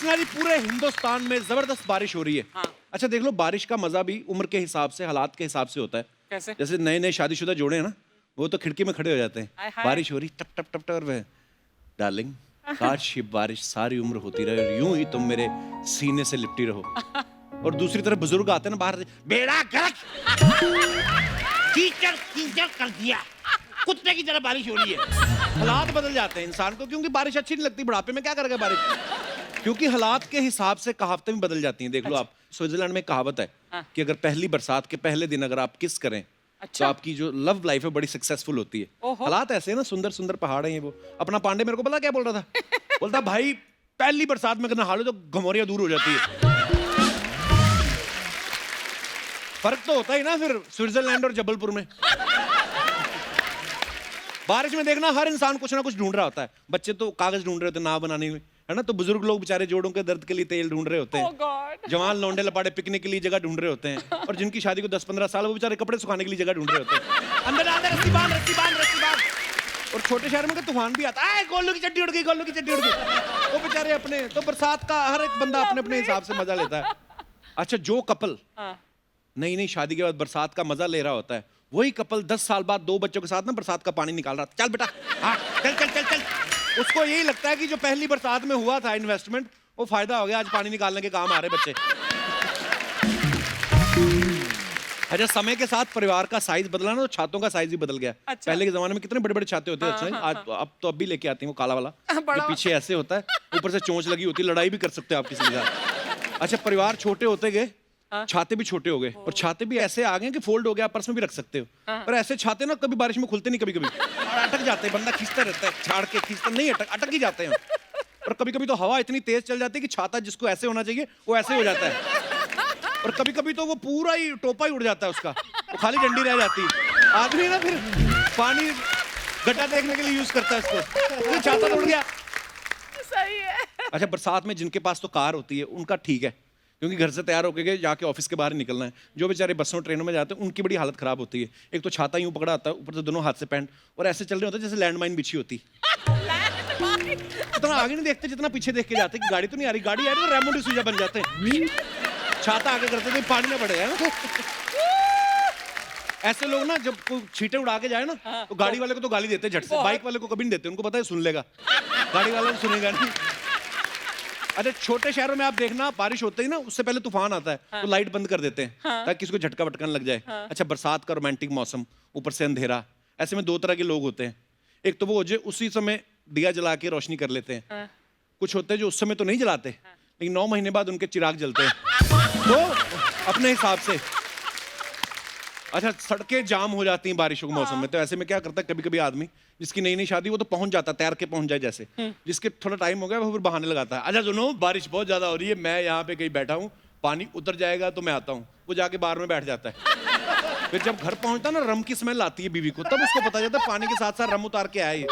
Personally पूरे हिंदुस्तान में जबरदस्त बारिश हो रही है। हाँ। अच्छा देख लो, बारिश का मजा भी उम्र के हिसाब से, हालात के हिसाब से होता है। कैसे? जैसे नए नए शादीशुदा जोड़े हैं ना, वो तो खिड़की में खड़े हो जाते हाय हैं, हाय। बारिश हो रही टप टप टप टप, और वह डार्लिंग काश ये बारिश सारी उम्र होती रहे और यूं ही तुम मेरे सीने से लिपटी रहो। और दूसरी तरफ बुजुर्ग आते हैं ना बाहर से, बेड़ा गर्क, कीचड़ कीचड़ कर दिया, कुत्ते की तरह बारिश हो रही है। हालात बदल जाते हैं इंसान को, क्योंकि बारिश अच्छी नहीं लगती। बुढ़ापे में क्या करेगा बारिश, क्योंकि हालात के हिसाब से कहावतें भी बदल जाती हैं। देख लो आप, स्विट्जरलैंड में कहावत है कि अगर पहली बरसात के पहले दिन अगर आप किस करें तो आपकी जो लव लाइफ है बड़ी सक्सेसफुल होती है। हालात ऐसे हैं ना, सुंदर सुंदर पहाड़ हैं ये वो। अपना पांडे मेरे को पता क्या बोल रहा था, बोलता भाई पहली बरसात में नहा लो तो घमौरियां दूर हो जाती है। फर्क तो होता ही ना फिर स्विट्जरलैंड और जबलपुर में। बारिश में देखना हर इंसान कुछ ना कुछ ढूंढ रहा होता है। बच्चे तो कागज ढूंढ रहे होते हैं नाव बनाने में, है ना, तो बुजुर्ग लोग बेचारे जोड़ों के दर्द के लिए तेल ढूंढ रहे होते हैं। जवान लौंडे लपाड़े पिकने के लिए जगह ढूंढ रहे होते हैं, और जिनकी शादी को 10-15 साल, वो बेचारे कपड़े सुखाने के लिए जगह ढूंढ रहे होते हैं। अंदर डाल दे, रस्सी बांध, रस्सी बांध, रस्सी बांध। और छोटे शहर में तूफान भी आता है, गोलू की चड्डी उड़ गई, गोलू की चड्डी उड़ गई। वो बेचारे अपने, तो बरसात का हर एक बंदा अपने अपने हिसाब से मजा लेता है। अच्छा, जो कपल नई नई शादी के बाद बरसात का मजा ले रहा होता है, वही कपल 10 साल बाद 2 बच्चों के साथ ना बरसात का पानी निकाल रहा था। चल बेटा, हाँ चल चल चल चल। उसको यही लगता है कि जो पहली बरसात में हुआ था इन्वेस्टमेंट, वो फायदा हो गया, आज पानी निकालने के काम आ रहे बच्चे। अच्छा, समय के साथ परिवार का साइज बदला ना, तो छातों का साइज भी बदल गया। अच्छा। पहले के जमाने में कितने बड़े बड़े छाते होते हैं, आज अब तो अब भी लेके आती हैं वो काला वाला, जो पीछे ऐसे होता है, ऊपर से चोंच लगी होती है, लड़ाई भी कर सकते हो आप किसी के साथ। अच्छा, परिवार छोटे होते गए, छाते भी छोटे हो गए, और छाते भी ऐसे आ गए कि फोल्ड हो गया, पर्स में भी रख सकते हो। पर ऐसे छाते ना कभी बारिश में खुलते नहीं, कभी कभी और अटक जाते हैं, बंदा खींचता रहता है, झाड़ के खींचता नहीं, अटक ही जाते हैं। और कभी कभी तो हवा इतनी तेज चल जाती है कि छाता जिसको ऐसे होना चाहिए वो ऐसे हो जाता है, और कभी कभी तो वो पूरा ही टोपा ही उड़ जाता है उसका, वो खाली डंडी रह जाती है। आदमी ना फिर पानी गड्ढा देखने के लिए यूज करता है इसको, तो छाता तो उड़ गया। सही है। अच्छा, बरसात में जिनके पास तो कार होती है उनका ठीक है, क्योंकि घर से तैयार होके गए, जाके ऑफिस के बाहर निकलना है। जो बेचारे बसों ट्रेनों में जाते हैं उनकी बड़ी हालत खराब होती है। एक तो छाता यूं पकड़ा आता है, ऊपर से दोनों हाथ से पैंट, और ऐसे चल रहे होते हैं जैसे लैंडमाइन बिछी होती। इतना आगे नहीं देखते जितना पीछे देख के जाते कि गाड़ी तो नहीं आ रही, गाड़ी आ रही तो रेमो डिसूजा बन जाते हैं। छाता आगे करते तो पानी ना पड़ेगा ना। ऐसे लोग ना जब कोई छींटे उड़ा के जाए ना, तो गाड़ी वाले को तो गाली देते झट से, बाइक वाले को कभी नहीं देते, उनको पता है सुन लेगा, गाड़ी वाला तो सुनेगा नहीं। अच्छा, छोटे शहरों में आप देखना, बारिश होते ही ना उससे पहले तूफान आता है, तो लाइट बंद कर देते हैं ताकि किसी को झटका वटका न लग जाए। अच्छा, बरसात का रोमांटिक मौसम, ऊपर से अंधेरा, ऐसे में 2 तरह के लोग होते हैं। एक तो वो जो उसी समय दिया जला के रोशनी कर लेते हैं, कुछ होते हैं जो उस समय तो नहीं जलाते, लेकिन 9 महीने बाद उनके चिराग जलते हैं, तो अपने हिसाब से। अच्छा, सड़कें जाम हो जाती हैं बारिशों के मौसम में, तो ऐसे में क्या करता है कभी कभी आदमी, जिसकी नई नई शादी, वो तो पहुंच जाता है, तैर के पहुंच जाए जैसे, जिसके थोड़ा टाइम हो गया वो फिर बहाने लगाता है। अच्छा सुनो, बारिश बहुत ज्यादा हो रही है, मैं यहाँ पे कहीं बैठा हूँ, पानी उतर जाएगा तो मैं आता हूँ। वो जाके बाहर में बैठ जाता है। फिर जब घर पहुंचता है ना, रम की स्मेल आती है बीवी को, तब उसको पता चलता है पानी के साथ साथ रम उतार के आए।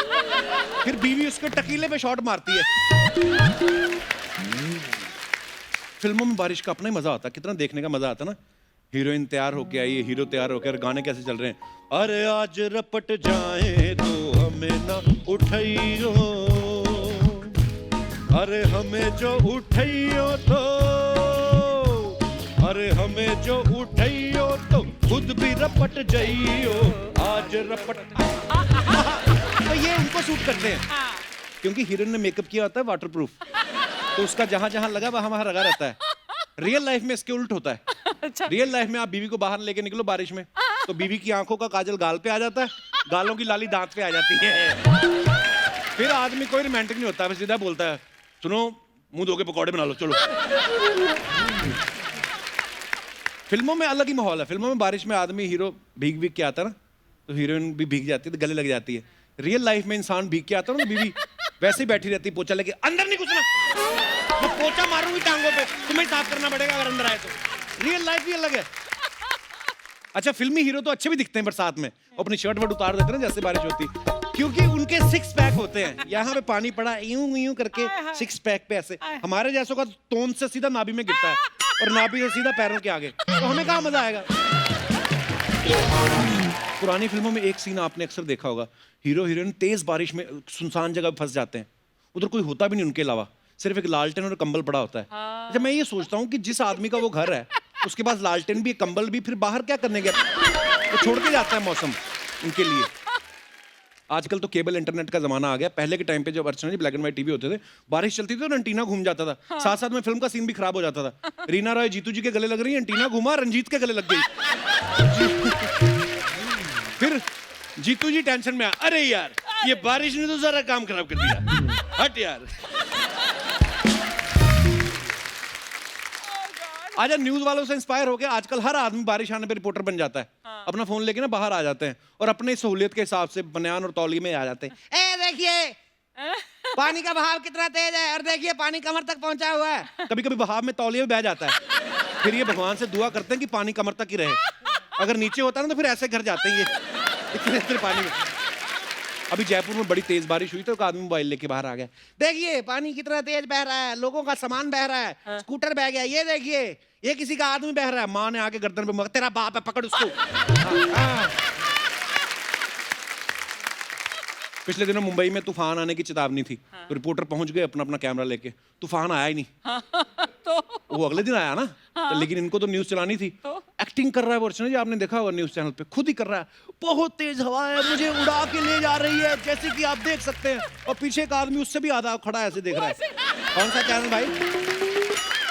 फिर बीवी उसके टकीले पे शॉट मारती है। फिल्मों में बारिश का अपना ही मजा आता है, कितना देखने का मजा आता है ना। हीरोइन तैयार होके आई है, हीरो तैयार होकर, गाने कैसे चल रहे हैं, अरे आज रपट जाए तो हमें ना उठाइयो, अरे हमें जो उठाइयो तो, अरे हमें जो उठाइयो तो खुद भी रपट जाइयो, आज रपट। तो ये उनको सूट करते हैं, क्योंकि हीरोइन ने मेकअप किया होता है वाटरप्रूफ, तो उसका जहां जहां लगा वहां वहां लगा रहता है। रियल लाइफ में इसके उल्ट होता है। अच्छा। रियल लाइफ में आप बीवी को बाहर लेके निकलो बारिश में, तो बीवी की आंखों का काजल गाल पे आ जाता है, गालों की लाली दांत पे आ जाती है। फिर आदमी कोई रोमांटिक नहीं होता है, सीधा बोलता है, सुनो मुंह धो के पकौड़े बना लो चलो। फिल्मों में अलग ही माहौल है। फिल्मों में बारिश में आदमी, हीरो भीग भीग के आता है ना, तो हीरोइन भी भीग जाती है, तो गले लग जाती है। रियल लाइफ में इंसान भीग के आता है ना, बीवी वैसे ही बैठी रहती है, पोछा लेके, अंदर नहीं घुसना, मैं पोछा मारूंगी टांगों पे, तुम्हें साफ करना पड़ेगा अगर अंदर आए तो। रियल लाइफ भी अलग है। अच्छा, फिल्मी हीरो तो अच्छे भी दिखते हैं बरसात में, अपनी शर्ट वर्ट उतार देते हैं ना जैसे बारिश होती, क्योंकि उनके 6 पैक होते हैं, यहाँ पे पानी पड़ा यूं यूं करके 6 पैक पे ऐसे। हमारे जैसों का तोंद से सीधा नाभि में गिरता है, और नाभि से सीधा पैरों के आगे, तो हमें कहाँ मजा आएगा। पुरानी फिल्मों में एक सीन आपने अक्सर देखा होगा, हीरो हीरोइन तेज बारिश में सुनसान जगह फंस जाते हैं, उधर कोई होता भी नहीं उनके अलावा, सिर्फ एक लालटेन और कंबल पड़ा होता है। अच्छा, मैं ये सोचता हूँ कि जिस आदमी का वो घर है उसके पास लालटेन भी कंबल भी, फिर बाहर क्या करने गया? वो छोड़ के जाता है मौसम उनके लिए। आजकल तो केबल इंटरनेट का जमाना आ गया। पहले के टाइम पे जब अर्चना जी ब्लैक एंड व्हाइट टीवी होते थे, बारिश चलती थी तो एंटीना घूम जाता था। साथ साथ में फिल्म का सीन भी खराब हो जाता था। रीना रॉय जीतू जी के गले लग रही है, एंटीना घुमा, रंजीत के गले लग गई। फिर जीतू जी टेंशन में अरे यार ये बारिश ने तो सारा काम खराब कर दिया, हट यार। आज न्यूज वालों से इंस्पायर हो गया, आजकल हर आदमी बारिश आने पे रिपोर्टर बन जाता है। अपना फोन लेके ना बाहर आ जाते हैं और अपने सहूलियत के हिसाब से बनियान और तौलिए में आ जाते हैं। ए देखिए पानी का बहाव कितना तेज है, और देखिए पानी कमर तक पहुंचा हुआ है। कभी कभी बहाव में तौलिए में बह जाता है। फिर ये भगवान से दुआ करते हैं कि पानी कमर तक ही रहे। अगर नीचे होता ना तो फिर ऐसे घर जाते हैं ये इतने पानी में। अभी जयपुर में बड़ी तेज बारिश हुई तो एक आदमी मोबाइल लेके बाहर आ गया। देखिए पानी कितना तेज बह रहा है, लोगों का सामान बह रहा है, स्कूटर बह गया, ये देखिए ये किसी का आदमी बह रहा है। माँ ने आके गर्दन पे तेरा बाप है पकड़ उसको। पिछले दिनों मुंबई में तूफान आने की चेतावनी थी, तो रिपोर्टर पहुंच गए अपना अपना कैमरा लेके। तूफान आया ही नहीं। तो वो अगले दिन आया ना। तो लेकिन इनको तो न्यूज चलानी थी। एक्टिंग कर रहा है वो अर्चना जी, आपने देखा होगा न्यूज चैनल पे, खुद ही कर रहा है। बहुत तेज हवा है, मुझे उड़ा के ले जा रही है, जैसे कि आप देख सकते हैं। और पीछे एक आदमी उससे भी आधा खड़ा है, ऐसे देख रहा है। कौन सा चैनल भाई?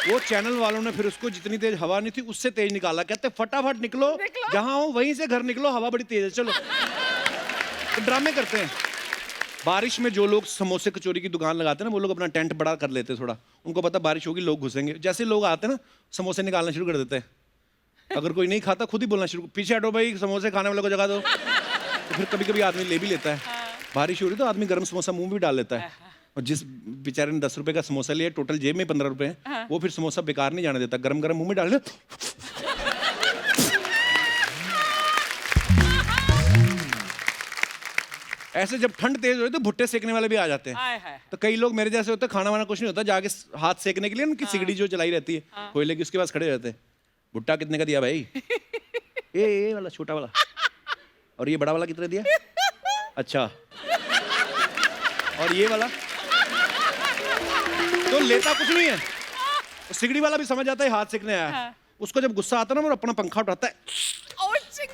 वो चैनल वालों ने फिर उसको जितनी तेज हवा नहीं थी उससे तेज निकाला। कहते फटाफट निकलो, जहां हो वहीं से घर निकलो, हवा बड़ी तेज है, चलो। तो ड्रामे करते हैं। बारिश में जो लोग समोसे कचौरी की दुकान लगाते हैं ना, वो लोग अपना टेंट बड़ा कर लेते हैं थोड़ा। उनको पता बारिश होगी, लोग घुसेंगे। जैसे लोग आते हैं ना, समोसे निकालना शुरू कर देते हैं। अगर कोई नहीं खाता खुद ही बोलना शुरू, पीछे हटो भाई, समोसे खाने वालों को जगह दो। तो फिर कभी कभी आदमी ले भी लेता है। बारिश हो रही तो आदमी गर्म समोसा मुंह भी डाल लेता है। और जिस बेचारे ने 10 रुपए का समोसा लिया, टोटल जेब में 15 रुपए हैं, वो फिर समोसा बेकार नहीं जाने देता, गरम गरम मुंह में डाल ले। ऐसे जब ठंड तेज हो तो भुट्टे सेकने वाले भी आ जाते हैं। तो कई लोग मेरे जैसे होते हैं, खाना वाना कुछ नहीं होता, जाके हाथ सेकने के लिए उनकी सिगड़ी जो जलाई रहती है कोयले की, उसके पास खड़े रहते हैं। भुट्टा कितने का दिया भाई? ये वाला छोटा वाला। और ये बड़ा वाला कितने दिया? अच्छा। और ये वाला? तो लेता कुछ नहीं है। तो सिगड़ी वाला भी समझ आता है हाथ सेकने आया है। उसको जब गुस्सा आता है ना, वो अपना पंखा उठाता है,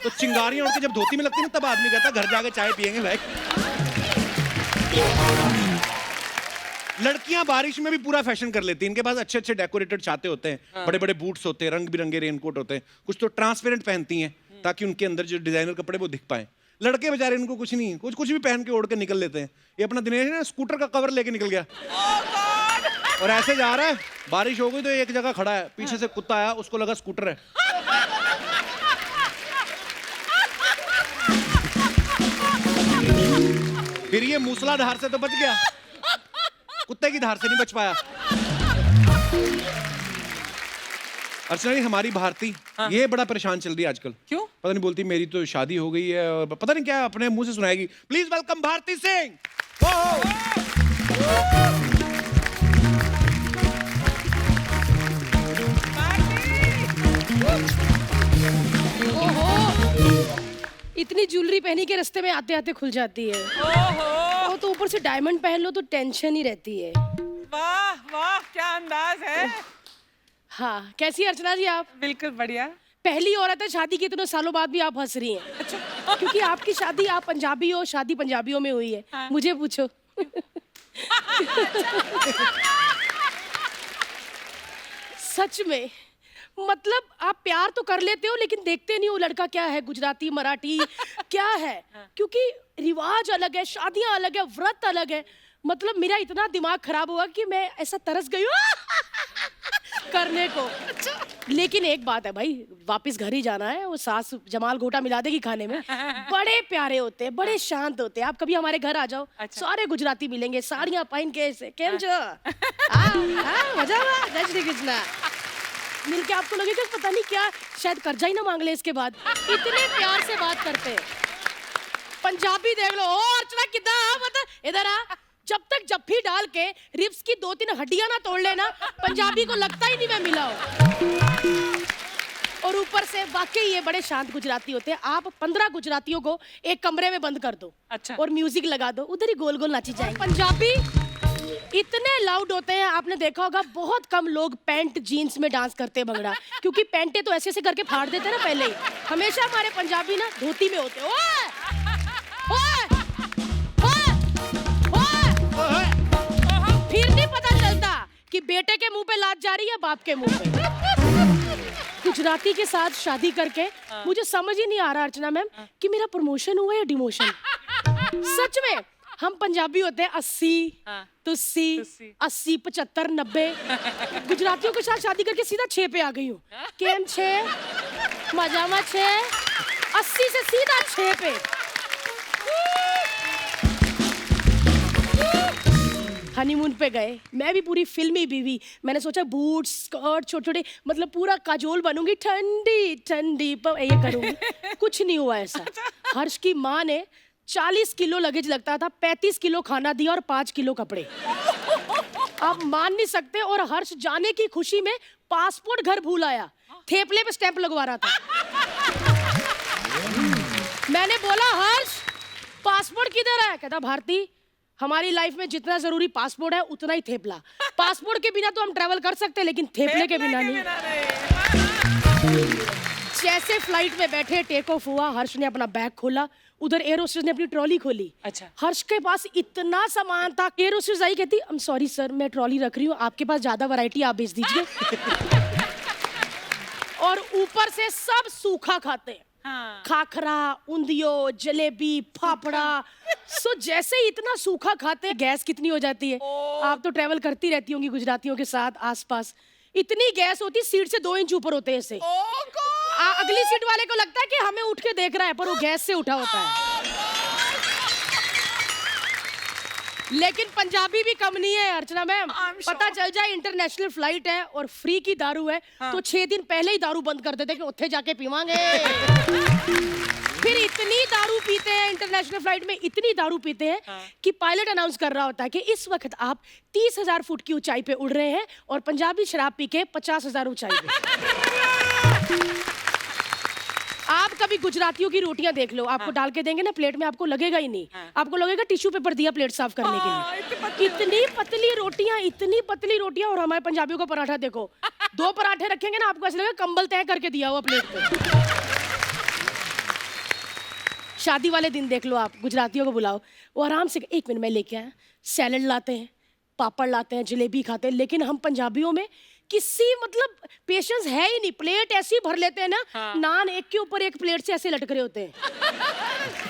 तो चिंगारियां उड़के जब धोती में लगती है ना, तब आदमी कहता है घर जाके चाय पियेंगे भाई। लड़कियां बारिश में भी पूरा फैशन कर लेती हैं। इनके पास अच्छे अच्छे डेकोरेटेड छाते होते हैं, बड़े बड़े बूट्स होते हैं, रंग बिरंगे रेनकोट होते हैं। कुछ तो ट्रांसपेरेंट पहनती हैं ताकि उनके अंदर जो डिजाइनर कपड़े वो दिख पाए। लड़के बेचारे इनको कुछ नहीं, कुछ भी पहन के ओढ़ के निकल लेते हैं। ये अपना दिनेश ना स्कूटर का कवर लेके निकल गया और ऐसे जा रहा है। बारिश हो गई तो एक जगह खड़ा है, पीछे से कुत्ता आया, उसको लगा स्कूटर है। फिर ये मूसलाधार से तो बच गया, कुत्ते की धार से नहीं बच पाया। अर्चना जी, हमारी भारती ये बड़ा परेशान चल रही है आजकल। क्यों? पता नहीं, बोलती मेरी तो शादी हो गई है और पता नहीं क्या अपने मुंह से सुनाएगी। Please welcome Bharti Singh. इतनी ज्वेलरी पहनी के रास्ते में आते आते खुल जाती है। ओहो। तो ऊपर से डायमंड पहन लो तो टेंशन ही रहती है। वाह वाह, क्या अंदाज है। हाँ, कैसी है अर्चना जी आप? बिल्कुल बढ़िया। पहली औरत है शादी के इतने सालों बाद भी आप हंस रही हैं। अच्छा। क्योंकि आपकी शादी, आप पंजाबी हो, शादी पंजाबियों में हुई है। हाँ। मुझे पूछो। सच में, मतलब आप प्यार तो कर लेते हो लेकिन देखते नहीं हो लड़का क्या है, गुजराती मराठी क्या है। क्योंकि रिवाज अलग है, शादियां अलग है, व्रत अलग है। मतलब मेरा इतना दिमाग खराब हुआ कि मैं ऐसा तरस गई हूँ करने को। लेकिन एक बात है भाई, वापस घर ही जाना है। वो सास जमाल घोटा मिला देगी खाने में। बड़े प्यारे होते हैं, बड़े शांत होते हैं। आप कभी हमारे घर आ जाओ। अच्छा। सारे गुजराती मिलेंगे, साड़ियां पहन के ऐसे। केम छो? मजा आया। जय श्री कृष्णा। मिलके आपको लगेगा पता नहीं क्या, शायद कर्जा ही ना मांग ले इसके बाद। इतने प्यार से बात करते हैं। पंजाबी देख लो, ओ अर्चना कितना, मतलब इधर आ। जब तक जफ्फी डाल के रिब्स की 2-3 हड्डियां ना तोड़ लेना, पंजाबी को लगता ही नहीं मैं मिला हूं। और ऊपर से वाकई ये बड़े शांत गुजराती होते हैं। आप 15 गुजरातियों को एक कमरे में बंद कर दो। अच्छा। और म्यूजिक लगा दो, उधर ही गोल गोल नाची जाएंगे। पंजाबी इतने लाउड होते हैं, आपने देखा होगा बहुत कम लोग पैंट जीन्स में डांस करते हैं भंगड़ा, क्योंकि पैंटे तो ऐसे ऐसे करके फाड़ देते हैं ना पहले ही। हमेशा हमारे पंजाबी ना धोती में होते हैं। ओए! ओए! ओए! ओए! फिर नहीं पता चलता कि बेटे के मुंह पे लात जा रही है बाप के मुंह पे। गुजराती के साथ शादी करके मुझे समझ ही नहीं आ रहा अर्चना मैम कि मेरा प्रमोशन हुआ या डिमोशन। सच में हम पंजाबी होते हैं 80 तुस्सी 80 75 90। गुजरातियों के साथ शादी करके सीधा 6 पे आ गई हूँ। केम 6 मजामा 6 80 से सीधा 6 पे। हनीमून पे गए, मैं भी पूरी फिल्मी बीवी। मैंने सोचा बूट स्कर्ट छोटे छोटे, मतलब पूरा काजोल बनूंगी, ठंडी ठंडी पर ये करूंगी। कुछ नहीं हुआ ऐसा। हर्ष की माँ ने 40 किलो लगेज लगता था, 35 किलो खाना दिया और 5 किलो कपड़े। आप मान नहीं सकते। और हर्ष जाने की खुशी में पासपोर्ट घर भूल आया, थेपले पे स्टैंप लगवा रहा था। मैंने बोला हर्ष पासपोर्ट किधर है? कहता भारती हमारी लाइफ में जितना जरूरी पासपोर्ट है उतना ही थेपला। पासपोर्ट के बिना तो हम ट्रैवल कर सकते हैं, लेकिन थेपले के बिना नहीं। जैसे फ्लाइट में बैठे टेक ऑफ हुआ, हर्ष ने अपना बैग खोला, उधर एयर होस्टेस ने अपनी ट्रॉली खोली। अच्छा। हर्ष के पास इतना सामान था, एयर होस्टेस आई कहती आई एम सॉरी सर मैं ट्रॉली रख रही हूँ, आपके पास ज्यादा वैरायटी आप भेज दीजिए। और ऊपर से सब सूखा खाते हैं। हाँ। खाखरा उंदियो जलेबी फाफड़ा। सो जैसे ही इतना सूखा खाते हैं, गैस कितनी हो जाती है। आप तो ट्रैवल करती रहती होंगी गुजरातियों के साथ आसपास। इतनी गैस होती सीट से 2 इंच ऊपर होते हैं ऐसे। अगली सीट वाले को लगता है कि हमें उठ के देख रहा है, पर वो गैस से उठा होता है। लेकिन पंजाबी भी कम नहीं है अर्चना मैम। पता चल जाए इंटरनेशनल फ्लाइट है और फ्री की दारू है, तो 6 दिन पहले ही दारू बंद कर देते कि उत्थे जाके पीवांगे। फिर इतनी दारू पीते हैं इंटरनेशनल फ्लाइट में, इतनी दारू पीते हैं कि पायलट अनाउंस कर रहा होता है कि इस वक्त आप 30,000 फुट की ऊंचाई पे उड़ रहे हैं और पंजाबी शराब पी के 50,000 ऊंचाई पे। आप कभी गुजरातियों की रोटियां देख लो, आपको डाल के देंगे ना प्लेट में, आपको लगेगा ही नहीं। आपको लगेगा टिश्यू पेपर दिया प्लेट साफ करने के लिए। इतनी पतली रोटियां, इतनी पतली रोटियां। और हमारे पंजाबियों का पराठा देखो, 2 पराठे रखेंगे ना, आपको ऐसा लगेगा कंबल तय करके दिया हुआ प्लेट पे। शादी वाले दिन देख लो आप, गुजरातियों को बुलाओ, वो आराम से 1 मिनट में लेके आए, सैलड लाते हैं, पापड़ लाते हैं, जलेबी खाते हैं। लेकिन हम पंजाबियों में किसी मतलब पेशेंस है ही नहीं। प्लेट ऐसी भर लेते हैं ना, नान एक के ऊपर एक प्लेट से ऐसे लटक रहे होते हैं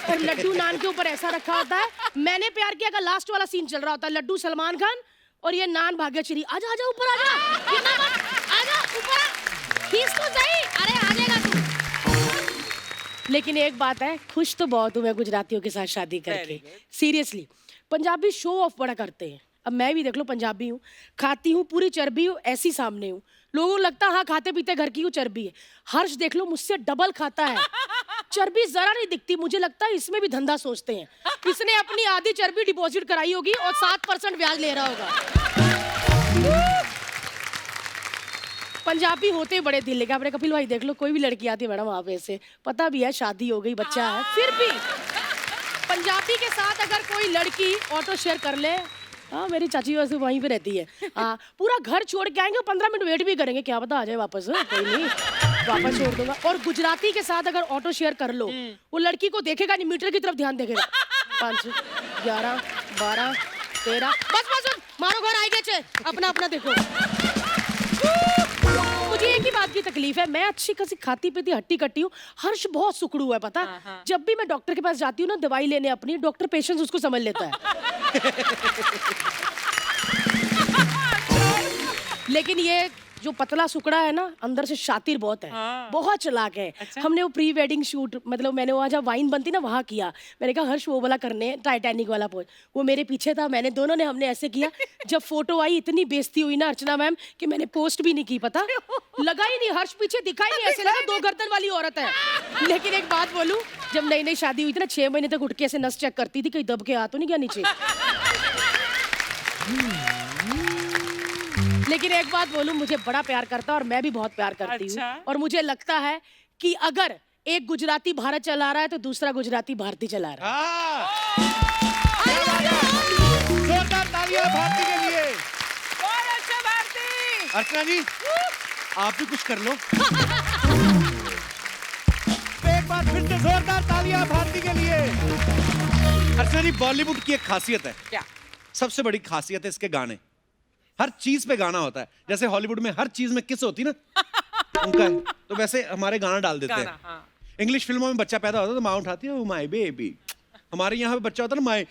और लड्डू नान के ऊपर ऐसा रखा होता है। मैंने प्यार किया का लास्ट वाला सीन चल रहा होता है, लड्डू सलमान खान और ये नान भाग्यश्री। आजा आजा ऊपर आजा, आजा ऊपर खींच तो सही, अरे आ जाएगा तू। लेकिन एक बात है, खुश तो बहुत हूँ मैं गुजरातियों के साथ शादी करके। सीरियसली पंजाबी शो ऑफ बड़ा करते हैं। अब मैं भी देख लो पंजाबी हूँ, खाती हूँ पूरी चर्बी हूँ, ऐसी सामने हूँ। लोगों को लगता है हाँ खाते पीते घर की हूँ, चर्बी है। हर्ष देख लो मुझसे डबल खाता है, चर्बी जरा नहीं दिखती। मुझे लगता है इसमें भी धंधा सोचते हैं। इसने अपनी आधी चर्बी डिपॉजिट कराई होगी और 7% ब्याज ले रहा होगा। पंजाबी होते बड़े दिल लेके। आपने कपिल भाई देख लो, कोई भी लड़की आती है मैडम वहाँ पे से, पता भी है शादी हो गई, बच्चा है, फिर भी पंजाबी के साथ अगर कोई लड़की ऑटो शेयर कर ले, हाँ मेरी चाची वैसे वहीं पे रहती है, हाँ पूरा घर छोड़ के आएंगे, 15 मिनट वेट भी करेंगे, क्या पता आ जाए वापस। कोई नहीं, वापस छोड़ दूंगा। और गुजराती के साथ अगर ऑटो शेयर कर लो, वो लड़की को देखेगा नहीं, मीटर की तरफ ध्यान देखेगा। 5 11 12 13 बस बस मारो घर आएंगे, अपना अपना देखो। मुझे एक ही बात की तकलीफ है, मैं अच्छी खासी खाती पीती हट्टी कट्टी हूँ। हर्ष बहुत सुकड़ू है पता। जब भी मैं डॉक्टर के पास जाती हूँ ना दवाई लेने अपनी, डॉक्टर पेशेंस उसको समझ लेता है। लेकिन ये जो पतला सुकड़ा है ना, अंदर से शातिर बहुत है, बहुत चालाक है। अच्छा? हमने वो प्री वेडिंग शूट, मतलब मैंने वहाँ जहाँ वाइन बनती ना वहाँ किया। मैंने कहा हर्ष वो वाला करने, टाइटैनिक वाला पोज। वो मेरे पीछे था, मैंने दोनों ने हमने ऐसे किया। जब फोटो आई इतनी बेइज्जती हुई ना अर्चना मैम कि मैंने पोस्ट भी नहीं की, पता लगा ही नहीं, हर्ष पीछे दिखा ही नहीं, ऐसे लगा 2 गर्दन वाली औरत है। लेकिन एक बात बोलूं, जब नई नई शादी हुई थी ना, 6 महीने तक उठ के ऐसे नस चेक करती थी कहीं दब के हाथ तो नहीं गया नीचे। लेकिन एक बात बोलूं, मुझे बड़ा प्यार करता है और मैं भी बहुत प्यार करती हूँ। और मुझे लगता है कि अगर एक गुजराती भारत चला रहा है तो दूसरा गुजराती भारती चला रहा है। जोरदार तालियां भारती के लिए। अर्चना जी आप भी कुछ कर लो। एक बार फिर से जोरदार तालियां भारती के लिए। अर्चना जी बॉलीवुड की एक खासियत है, क्या? सबसे बड़ी खासियत है इसके गाने। हर चीज पे गाना होता है। जैसे हॉलीवुड में हर चीज में किस होती ना उनका है। तो वैसे हमारे गाना डाल देते हैं। हाँ। इंग्लिश फिल्मों में बच्चा पैदा होता है तो माँ उठाती है ओ माय बेबी। हमारे यहाँ पे बच्चा होता है ना माय।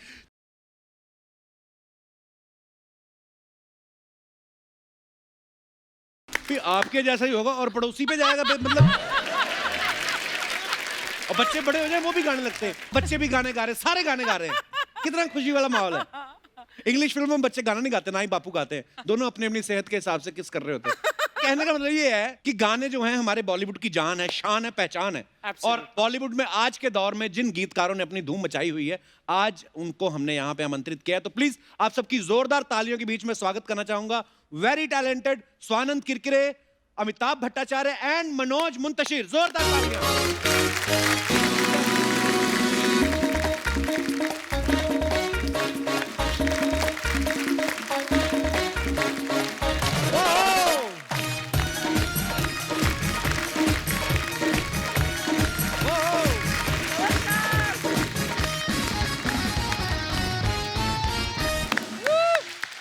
फिर आपके जैसा ही होगा और पड़ोसी पे जाएगा मतलब। और बच्चे बड़े हो जाए वो भी गाने लगते हैं। बच्चे भी गाने गा रहे हैं, सारे गाने गा रहे हैं। कितना खुशी वाला माहौल है। इंग्लिश फिल्मों में बच्चे गाना नहीं गाते, ना ही बापू गाते हैं। दोनों अपनी अपनी सेहत के हिसाब से किस कर रहे होते हैं। कहने का मतलब ये है कि गाने जो हैं हमारे बॉलीवुड की जान है, शान है, पहचान है। और बॉलीवुड में आज के दौर में जिन गीतकारों ने अपनी धूम मचाई हुई है, आज उनको हमने यहाँ पे आमंत्रित किया है। तो प्लीज आप सबकी जोरदार तालियों के बीच में स्वागत करना चाहूंगा very talented Swanand Kirkire, Amitabh Bhattacharya and Manoj Muntashir. जोरदार तालियां।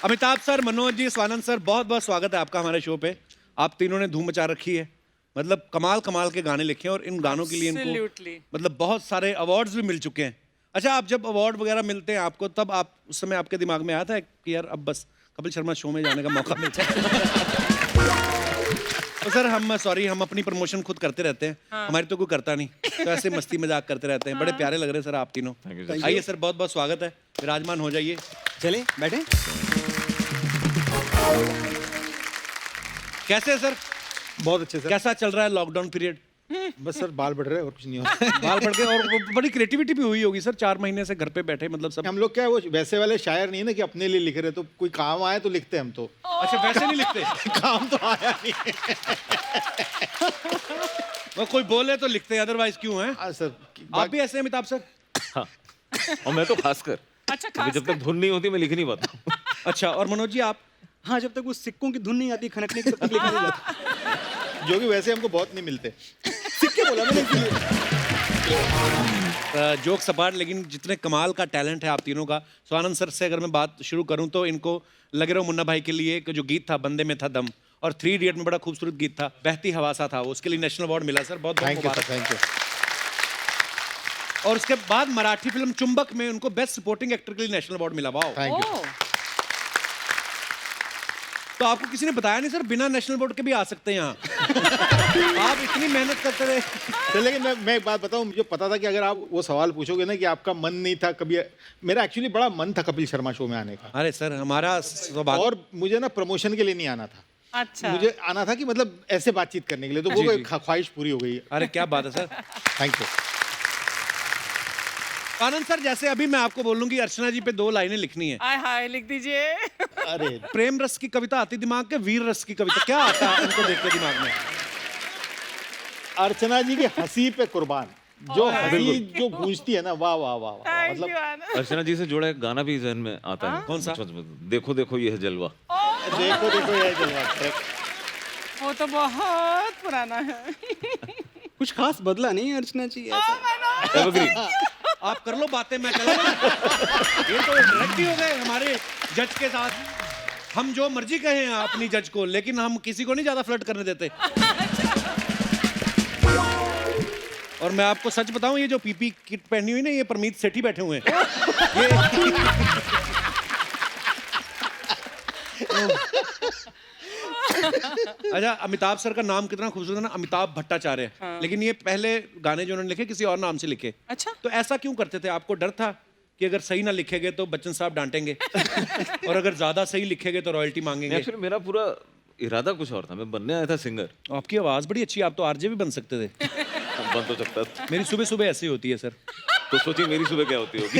अमिताभ सर, मनोज जी, स्वानंद सर, बहुत बहुत स्वागत है आपका हमारे शो पे। आप तीनों ने धूम मचा रखी है। मतलब कमाल कमाल के गाने लिखे हैं और इन गानों के लिए इनको मतलब बहुत सारे अवार्ड्स भी मिल चुके हैं। अच्छा, आप जब अवार्ड वगैरह मिलते हैं आपको, तब आप उस समय आपके दिमाग में आता है कि यार अब बस कपिल शर्मा शो में जाने का मौका मिलता है? तो सर हम अपनी प्रमोशन खुद करते रहते हैं। हमारी तो कोई करता नहीं, तो ऐसे मस्ती मजाक करते रहते हैं। बड़े प्यारे लग रहे हैं सर आप तीनों। आइए सर, बहुत बहुत स्वागत है, विराजमान हो जाइए। चले बैठे। कैसे है सर? बहुत अच्छे सर। कैसा चल रहा है लॉकडाउन पीरियड? बस सर बाल बढ़ रहे हैं और कुछ नहीं हो रहा। बाल बढ़ गए और वो बड़ी क्रिएटिविटी भी हुई होगी सर, 4 महीने से घर पे बैठे मतलब सब। हम लोग क्या है, वो वैसे वाले शायर नहीं है ना कि अपने लिए लिख रहे, तो कोई काम आए तो लिखते हैं हम तो। अच्छा, वैसे नहीं लिखते? काम तो आया नहीं। वो कोई बोले तो लिखते हैं, अदरवाइज क्यों है? सर आप भी ऐसे हैं अमिताभ सर? हाँ। और मैं तो खासकर अच्छा, क्योंकि जब तक धुन नहीं होती मैं लिख नहीं पाता। अच्छा, और मनोज जी आप? हाँ, जब तक वो सिक्कों की धुन नहीं आती खनकने की, तब तक लिखा नहीं जाता। जो कि वैसे हमको बहुत नहीं मिलते। सिक्के बोला मैंने इसलिए। जोक सपाट, लेकिन जितने कमाल का टैलेंट है आप तीनों का। स्वानंद सर से अगर मैं बात शुरू करूं तो इनको लगे रहो मुन्ना भाई के लिए कि जो गीत था बंदे में था दम, और 3 इडियट में बड़ा खूबसूरत गीत था बहती हवा सा था, उसके लिए नेशनल अवार्ड मिला सर। बहुत बहुत thank you Mubarak. Thank you. और उसके बाद मराठी फिल्म चुंबक में उनको बेस्ट सपोर्टिंग एक्टर के लिए नेशनल अवार्ड मिला। वाह, थैंक यू। तो आपको किसी ने बताया नहीं सर बिना नेशनल अवार्ड के भी आ सकते हैं यहाँ? आप इतनी मेहनत करते रहे। तो लेकिन मैं एक बात बताऊं, मुझे पता था कि अगर आप वो सवाल पूछोगे ना कि आपका मन नहीं था कभी, मेरा एक्चुअली बड़ा मन था कपिल शर्मा शो में आने का। अरे सर, हमारा सौभाग्य। और मुझे ना प्रमोशन के लिए नहीं आना था। अच्छा, मुझे आना था कि मतलब ऐसे बातचीत करने के लिए, तो वो एक ख्वाहिश पूरी हो गई है। अरे क्या बात है sir. Thank you. Anand sir, जैसे अभी मैं आपको बोलूंगी अर्चना जी पे 2 लाइनें लिखनी है। हाय हाय लिख दीजिए। अरे प्रेम रस की कविता आती दिमाग के, वीर रस की कविता क्या आता है उनको देख के दिमाग में? अर्चना जी की हंसी पे कुर्बान, जो हंसी जो गूंजती है ना, वाह वाह वाह वाह। थैंक मतलब यू आनंद। अर्चना जी से जुड़ा एक गाना भी जहन में आता है। कौन सा? देखो देखो ये है जलवा। देखो देखो ये जलवा। वो तो बहुत पुराना है। कुछ खास बदला नहीं अर्चना जी ऐसा। एवरग्रीन। आप कर लो बातें, मैं चला जाऊं। ये तो डायरेक्ट ही हो गए हमारे जज के साथ। हम जो मर्जी कहें अपनी जज को, लेकिन हम किसी को नहीं ज्यादा फ्लर्ट करने देते। और मैं आपको सच बताऊं, ये जो पीपी किट पहनी हुई ना, ये परमीत सेठी बैठे हुए हैं। अच्छा, अमिताभ सर का नाम कितना खूबसूरत है ना, अमिताभ भट्टाचार्य। लेकिन ये पहले गाने जो उन्होंने लिखे किसी और नाम से लिखे। अच्छा, तो ऐसा क्यों करते थे? आपको डर था कि अगर सही ना लिखेगे तो बच्चन साहब डांटेंगे और अगर ज्यादा सही लिखेगे तो रॉयल्टी मांगेंगे? एक्चुअली मेरा पूरा इरादा कुछ और था, मैं बनने आया था सिंगर। आपकी आवाज बड़ी अच्छी है, आप तो आरजे भी बन सकते थे। बन तो सकता था। मेरी सुबह सुबह ऐसी होती है सर। तो सोचिए मेरी सुबह क्या होती होगी।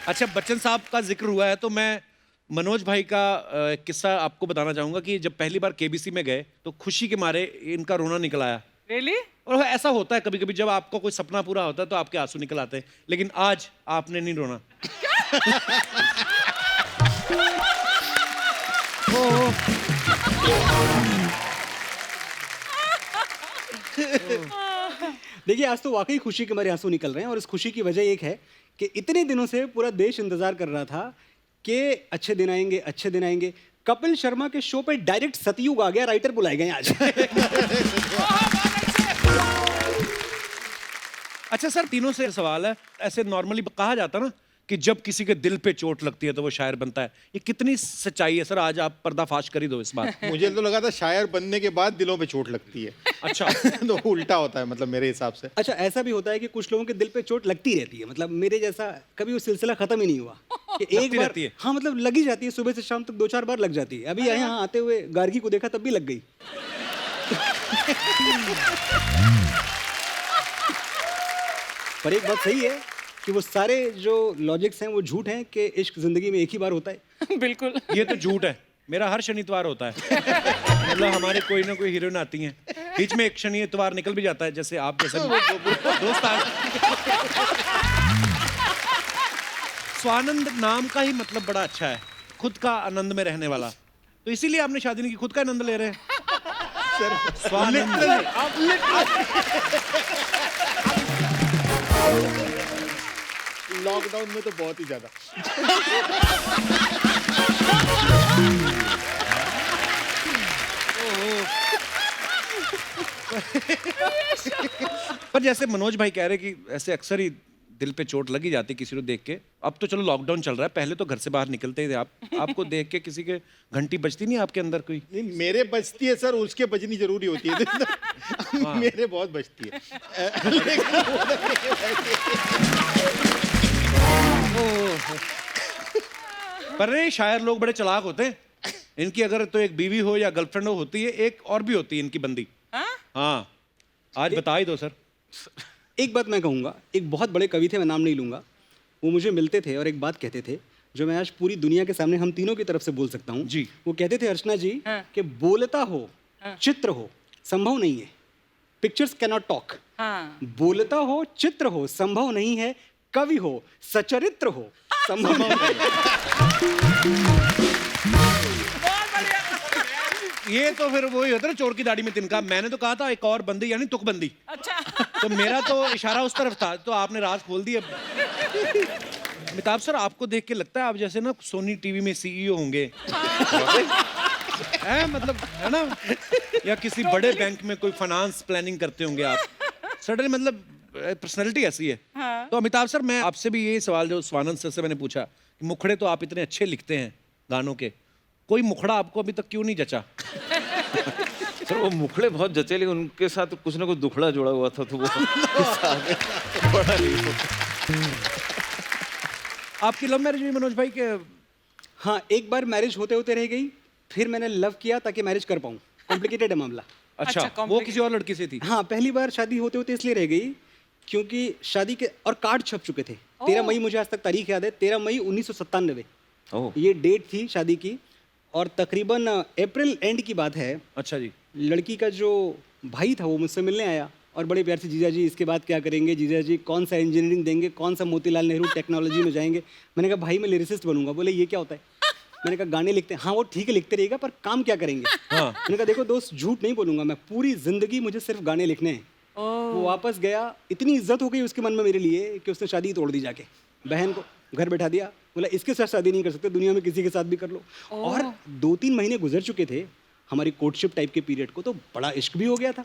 अच्छा, बच्चन साहब का जिक्र हुआ है तो मैं मनोज भाई का एक किस्सा आपको बताना चाहूंगा कि जब पहली बार केबीसी में गए तो खुशी के मारे इनका रोना निकल आया। रियली? और ऐसा होता है कभी कभी, जब आपको कोई सपना पूरा होता है तो आपके आंसू निकल आते हैं, लेकिन आज आपने नहीं रोना। देखिए, आज तो वाकई खुशी के मेरे आंसू निकल रहे हैं और इस खुशी की वजह एक है कि इतने दिनों से पूरा देश इंतजार कर रहा था कि अच्छे दिन आएंगे, अच्छे दिन आएंगे। कपिल शर्मा के शो पे डायरेक्ट सतयुग आ गया, राइटर बुलाए गए आज। अच्छा सर, तीनों से सवाल है। ऐसे नॉर्मली कहा जाता ना कि जब किसी के दिल पे चोट लगती है तो वो शायर बनता है, ये कितनी सच्चाई है सर? आज आप पर्दाफाश कर ही दो इस बात। मुझे तो लगा था शायर बनने के बाद दिलों पे चोट लगती है। अच्छा। तो उल्टा होता है मतलब मेरे हिसाब से। अच्छा, ऐसा भी होता है कि कुछ लोगों के दिल पे चोट लगती रहती है, मतलब मेरे जैसा कभी वो सिलसिला खत्म ही नहीं हुआ कि एक लगती बार रहती है। हाँ, मतलब लगी जाती है, सुबह से शाम तक 2-4 बार लग जाती है। अभी यहाँ आते हुए गार्गी को देखा तब भी लग गई। पर एक बात सही है कि वो सारे जो लॉजिक्स हैं वो झूठ हैं कि इश्क जिंदगी में एक ही बार होता है। बिल्कुल। ये तो झूठ है, मेरा हर शनिवार होता है। मतलब हमारे कोई ना कोई हीरोइन आती हैं, बीच में एक शनिवार निकल भी जाता है, जैसे आप जैसे दोस्त आ। स्वानंद नाम का ही मतलब बड़ा अच्छा है, खुद का आनंद में रहने वाला। तो इसीलिए आपने शादी नहीं की, खुद का आनंद ले रहे हैं। स्वानंद। लॉकडाउन में तो बहुत ही ज्यादा। पर जैसे मनोज भाई कह रहे कि ऐसे अक्सर ही दिल पे चोट लगी जाती किसी को देख के। अब तो चलो लॉकडाउन चल रहा है, पहले तो घर से बाहर निकलते ही थे आप। आपको देख के किसी के घंटी बजती नहीं आपके अंदर कोई? नहीं, मेरे बजती है सर, उसके बजनी जरूरी होती है। मेरे बहुत बजती है। पर नहीं, शायर लोग बड़े चालाक होते हैं। इनकी अगर तो एक बीवी हो या गर्लफ्रेंड हो होती है, एक और भी होती है इनकी बंदी। हाँ, आज बता ही दो सर। एक बात मैं कहूँगा, एक बहुत बड़े कवि थे, मैं नाम नहीं लूँगा, वो मुझे मिलते थे और एक बात कहते थे जो मैं आज पूरी दुनिया के सामने हम तीनों की तरफ से बोल सकता हूँ। जी। वो कहते थे, अर्चना जी, कि बोलता हो, चित्र हो, संभव नहीं है। Pictures can not talk. हाँ। बोलता हो, चित्र हो, संभव नहीं है। कवि हो, सचरित्र हो, संभव नहीं है। ये तो फिर वही होता है ना, चोर की दाढ़ी में तिनका। मैंने तो कहा था एक और बंदी, यानी तुकबंदी। अच्छा। तो मेरा तो इशारा उस तरफ था, तो आपने राज खोल दी। अब अमिताभ सर, आपको देख के लगता है आप जैसे ना सोनी टीवी में सीईओ होंगे। है मतलब, है ना? या किसी बड़े बैंक में कोई फाइनेंस प्लानिंग करते होंगे आप। सडनली मतलब पर्सनैलिटी ऐसी है। तो अमिताभ सर, मैं आपसे भी ये सवाल जो स्वानंद सर से मैंने पूछा कि मुखड़े तो आप इतने अच्छे लिखते हैं गानों के, कोई मुखड़ा आपको अभी तक क्यों नहीं जचा? सर वो मुखड़े बहुत जचे, लेकिन उनके साथ कुछ ना कुछ दुखड़ा जुड़ा हुआ था, तो वो बड़ा नहीं। आपकी लव मैरिज हुई मनोज भाई के? हाँ, एक बार मैरिज होते होते रह गई, फिर मैंने लव किया ताकि मैरिज कर पाऊँ। कॉम्प्लिकेटेड है मामला। अच्छा, वो किसी और लड़की से थी? हाँ, पहली बार शादी होते होते इसलिए रह गई क्योंकि शादी के और कार्ड छप चुके थे। 13 मई, मुझे आज तक तारीख याद है, 13 मई 1997 ओह। ये डेट थी शादी की। और तकरीबन अप्रैल एंड की बात है। अच्छा जी। लड़की का जो भाई था वो मुझसे मिलने आया और बड़े प्यार से, जीजा जी इसके बाद क्या करेंगे, जीजा जी कौन सा इंजीनियरिंग देंगे, कौन सा मोतीलाल नेहरू टेक्नोलॉजी में जाएंगे। मैंने कहा भाई मैं लिरिसिस्ट बनूंगा। बोले ये क्या होता है? मैंने कहा गाने लिखते हैं। हाँ वो ठीक है, लिखते रहिएगा, पर काम क्या करेंगे? हाँ। मैंने कहा देखो दोस्त, झूठ नहीं बोलूंगा मैं, पूरी जिंदगी मुझे सिर्फ गाने लिखने हैं। वो वापस गया, इतनी इज्जत हो गई उसके मन में मेरे लिए कि उसने शादी तोड़ दी जाके। बहन को घर बैठा दिया, बोला इसके साथ शादी नहीं कर सकते, दुनिया में किसी के साथ भी कर लो। और 2-3 महीने गुजर चुके थे हमारी कोर्टशिप टाइप के पीरियड को, तो बड़ा इश्क भी हो गया था।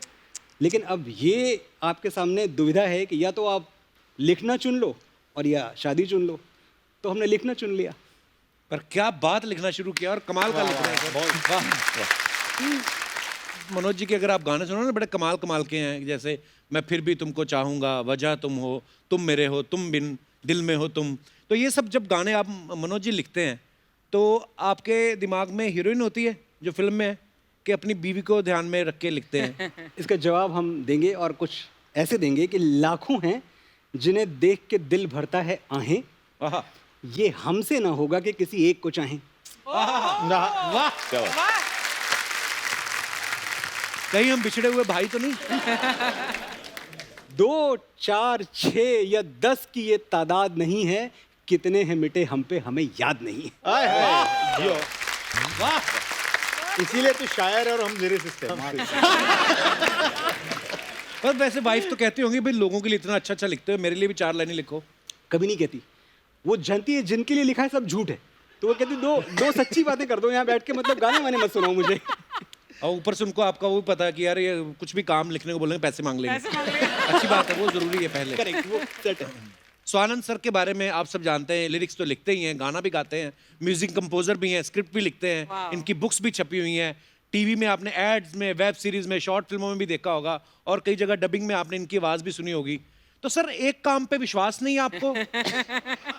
लेकिन अब ये आपके सामने दुविधा है कि या तो आप लिखना चुन लो और या शादी चुन लो। तो हमने लिखना चुन लिया। पर क्या बात, लिखना शुरू किया और कमाल का लिख रहे हैं। वाह। मनोज जी के अगर आप गाने सुनो ना, बड़े कमाल कमाल के हैं। जैसे मैं फिर भी तुमको चाहूंगा, वजह तुम हो, तुम मेरे हो, तुम बिन दिल में हो तुम। तो ये सब जब गाने आप मनोज जी लिखते हैं तो आपके दिमाग में हीरोइन होती है जो फिल्म में है, कि अपनी बीवी को ध्यान में रख के लिखते हैं? इसका जवाब हम देंगे और कुछ ऐसे देंगे कि लाखों हैं जिन्हें देख के दिल भरता है आहें। वाह ये हमसे ना होगा कि किसी एक को चाहें। वाह, क्या बात। कहीं हम बिछड़े हुए भाई तो नहीं? 2, 4, 6 या 10 की ये तादाद नहीं है, कितने हैं मिटे हम पे हमें याद नहीं है। हाय हाय जियो। वाह। इसीलिए तो शायर है और हम लिरिसिस्ट हैं। और वैसे वाइफ तो कहती होंगी भाई लोगों के लिए इतना अच्छा अच्छा लिखते हो, मेरे लिए भी 4 लाइनें लिखो। कभी नहीं कहती। वो जानती है जिनके लिए लिखा है सब झूठ है, तो वो कहती दो सच्ची बातें कर दो यहाँ बैठ के, मतलब गाने वाने मत सुनाओ मुझे। और ऊपर से उनको आपका वो भी पता है कि यार ये कुछ भी काम लिखने को बोलेंगे पैसे मांग लेंगे। अच्छी बात है, वो जरूरी है पहले। करेक्ट, वो सेट है। स्वानंद सर के बारे में आप सब जानते हैं, लिरिक्स तो लिखते ही हैं, गाना भी गाते हैं, म्यूजिक कंपोजर भी हैं, स्क्रिप्ट भी लिखते हैं, इनकी बुक्स भी छपी हुई हैं, टीवी में आपने एड्स में, वेब सीरीज में, शॉर्ट फिल्मों में भी देखा होगा, और कई जगह डबिंग में आपने इनकी आवाज भी सुनी होगी। तो सर एक काम पे विश्वास नहीं है आपको?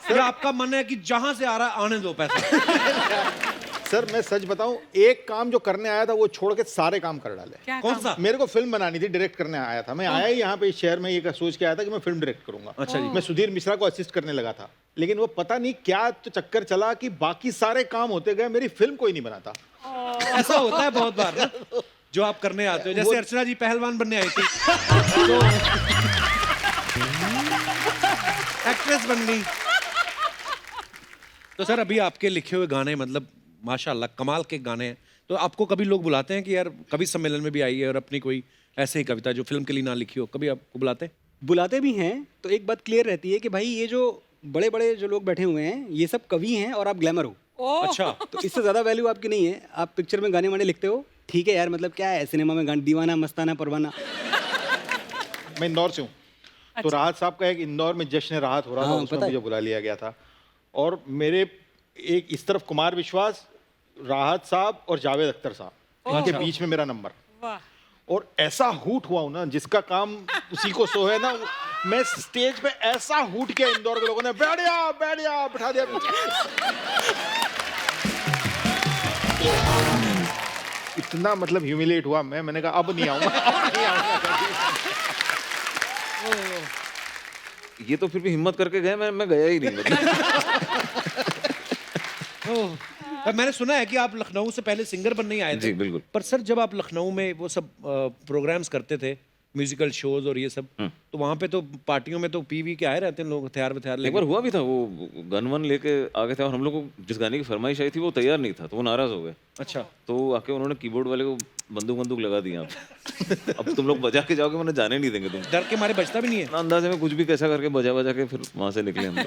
सर आपका मन है कि जहां से आ रहा है आने दो पैसा? सर मैं सच बताऊं, एक काम जो करने आया था वो छोड़ के सारे काम कर डाले। कौन सा? मेरे को फिल्म बनानी थी, डायरेक्ट करने आया था। मैं आया ही यहाँ पे इस शहर में ये सोच के आया था कि मैं फिल्म डायरेक्ट करूंगा। अच्छा जी। मैं सुधीर मिश्रा को असिस्ट करने लगा था, लेकिन वो पता नहीं क्या तो चक्कर चला कि बाकी सारे काम होते गए, मेरी फिल्म कोई नहीं बनाता। ऐसा होता है बहुत बार ना, जो आप करने आते हो। जैसे अर्चना जी पहलवान बनने आई थी तो एक्ट्रेस बन गई। तो सर अभी आपके लिखे हुए गाने मतलब माशाल्लाह कमाल के गाने हैं, तो आपको कभी लोग बुलाते हैं कि यार कवि सम्मेलन में भी आई है और अपनी कोई ऐसे ही कविता जो फिल्म के लिए ना लिखी हो, कभी आपको बुलाते हैं? बुलाते भी हैं, तो एक बात क्लियर रहती है कि भाई ये जो बड़े बड़े जो लोग बैठे हुए हैं ये सब कवि हैं और आप ग्लैमर हो। अच्छा। तो इससे ज़्यादा वैल्यू आपकी नहीं है। आप पिक्चर में गाने वाने लिखते हो, ठीक है यार, मतलब क्या है सिनेमा में गाने, दीवाना मस्ताना परवाना। मैं इंदौर से हूँ। तो राहत साहब का एक इंदौर में जश्न राहत हो रहा था, हाँ, उसमें पता है। मुझे बुला लिया गया था। और मेरे एक इस तरफ कुमार विश्वास, राहत साहब और जावेद अख्तर साहब, इनके बीच में मेरा नंबर। वाह। और ऐसा हूट हुआ हूं ना, जिसका काम उसी को सो है ना। मैं स्टेज पे ऐसा हूट किया, इंदौर के लोगों ने बैठिया बैठिया बिठा दिया इतना मतलब ह्यूमिलेट हुआ मैंने कहा अब नहीं आऊंगा, अब नहीं आऊंगा। ये तो फिर भी हिम्मत करके गए, मैं गया ही नहीं मतलब। पर मैंने सुना है कि आप लखनऊ से पहले सिंगर बनने ही आए थे। जी, बिल्कुल। पर सर जब आप लखनऊ में वो सब प्रोग्राम्स करते थे, म्यूजिकल शोज और ये सब, तो वहाँ पे तो पार्टियों में तो पी के आए रहते हैं लोग, हथियार एक लेके। बार हुआ भी था, वो गन वन लेके आ गए थे और हम लोग को जिस गाने की फरमाइश आई थी वो तैयार नहीं था, तो वो नाराज हो गए। अच्छा। तो आके उन्होंने कीबोर्ड वाले को बंदूक लगा दी। अब तुम लोग बजा के जाओगे, मैंने जाने नहीं देंगे तुम। डर के मारे बचता भी नहीं है। ना अंदाजे में कुछ भी कैसा करके बजा के फिर वहां से निकले हम लोग।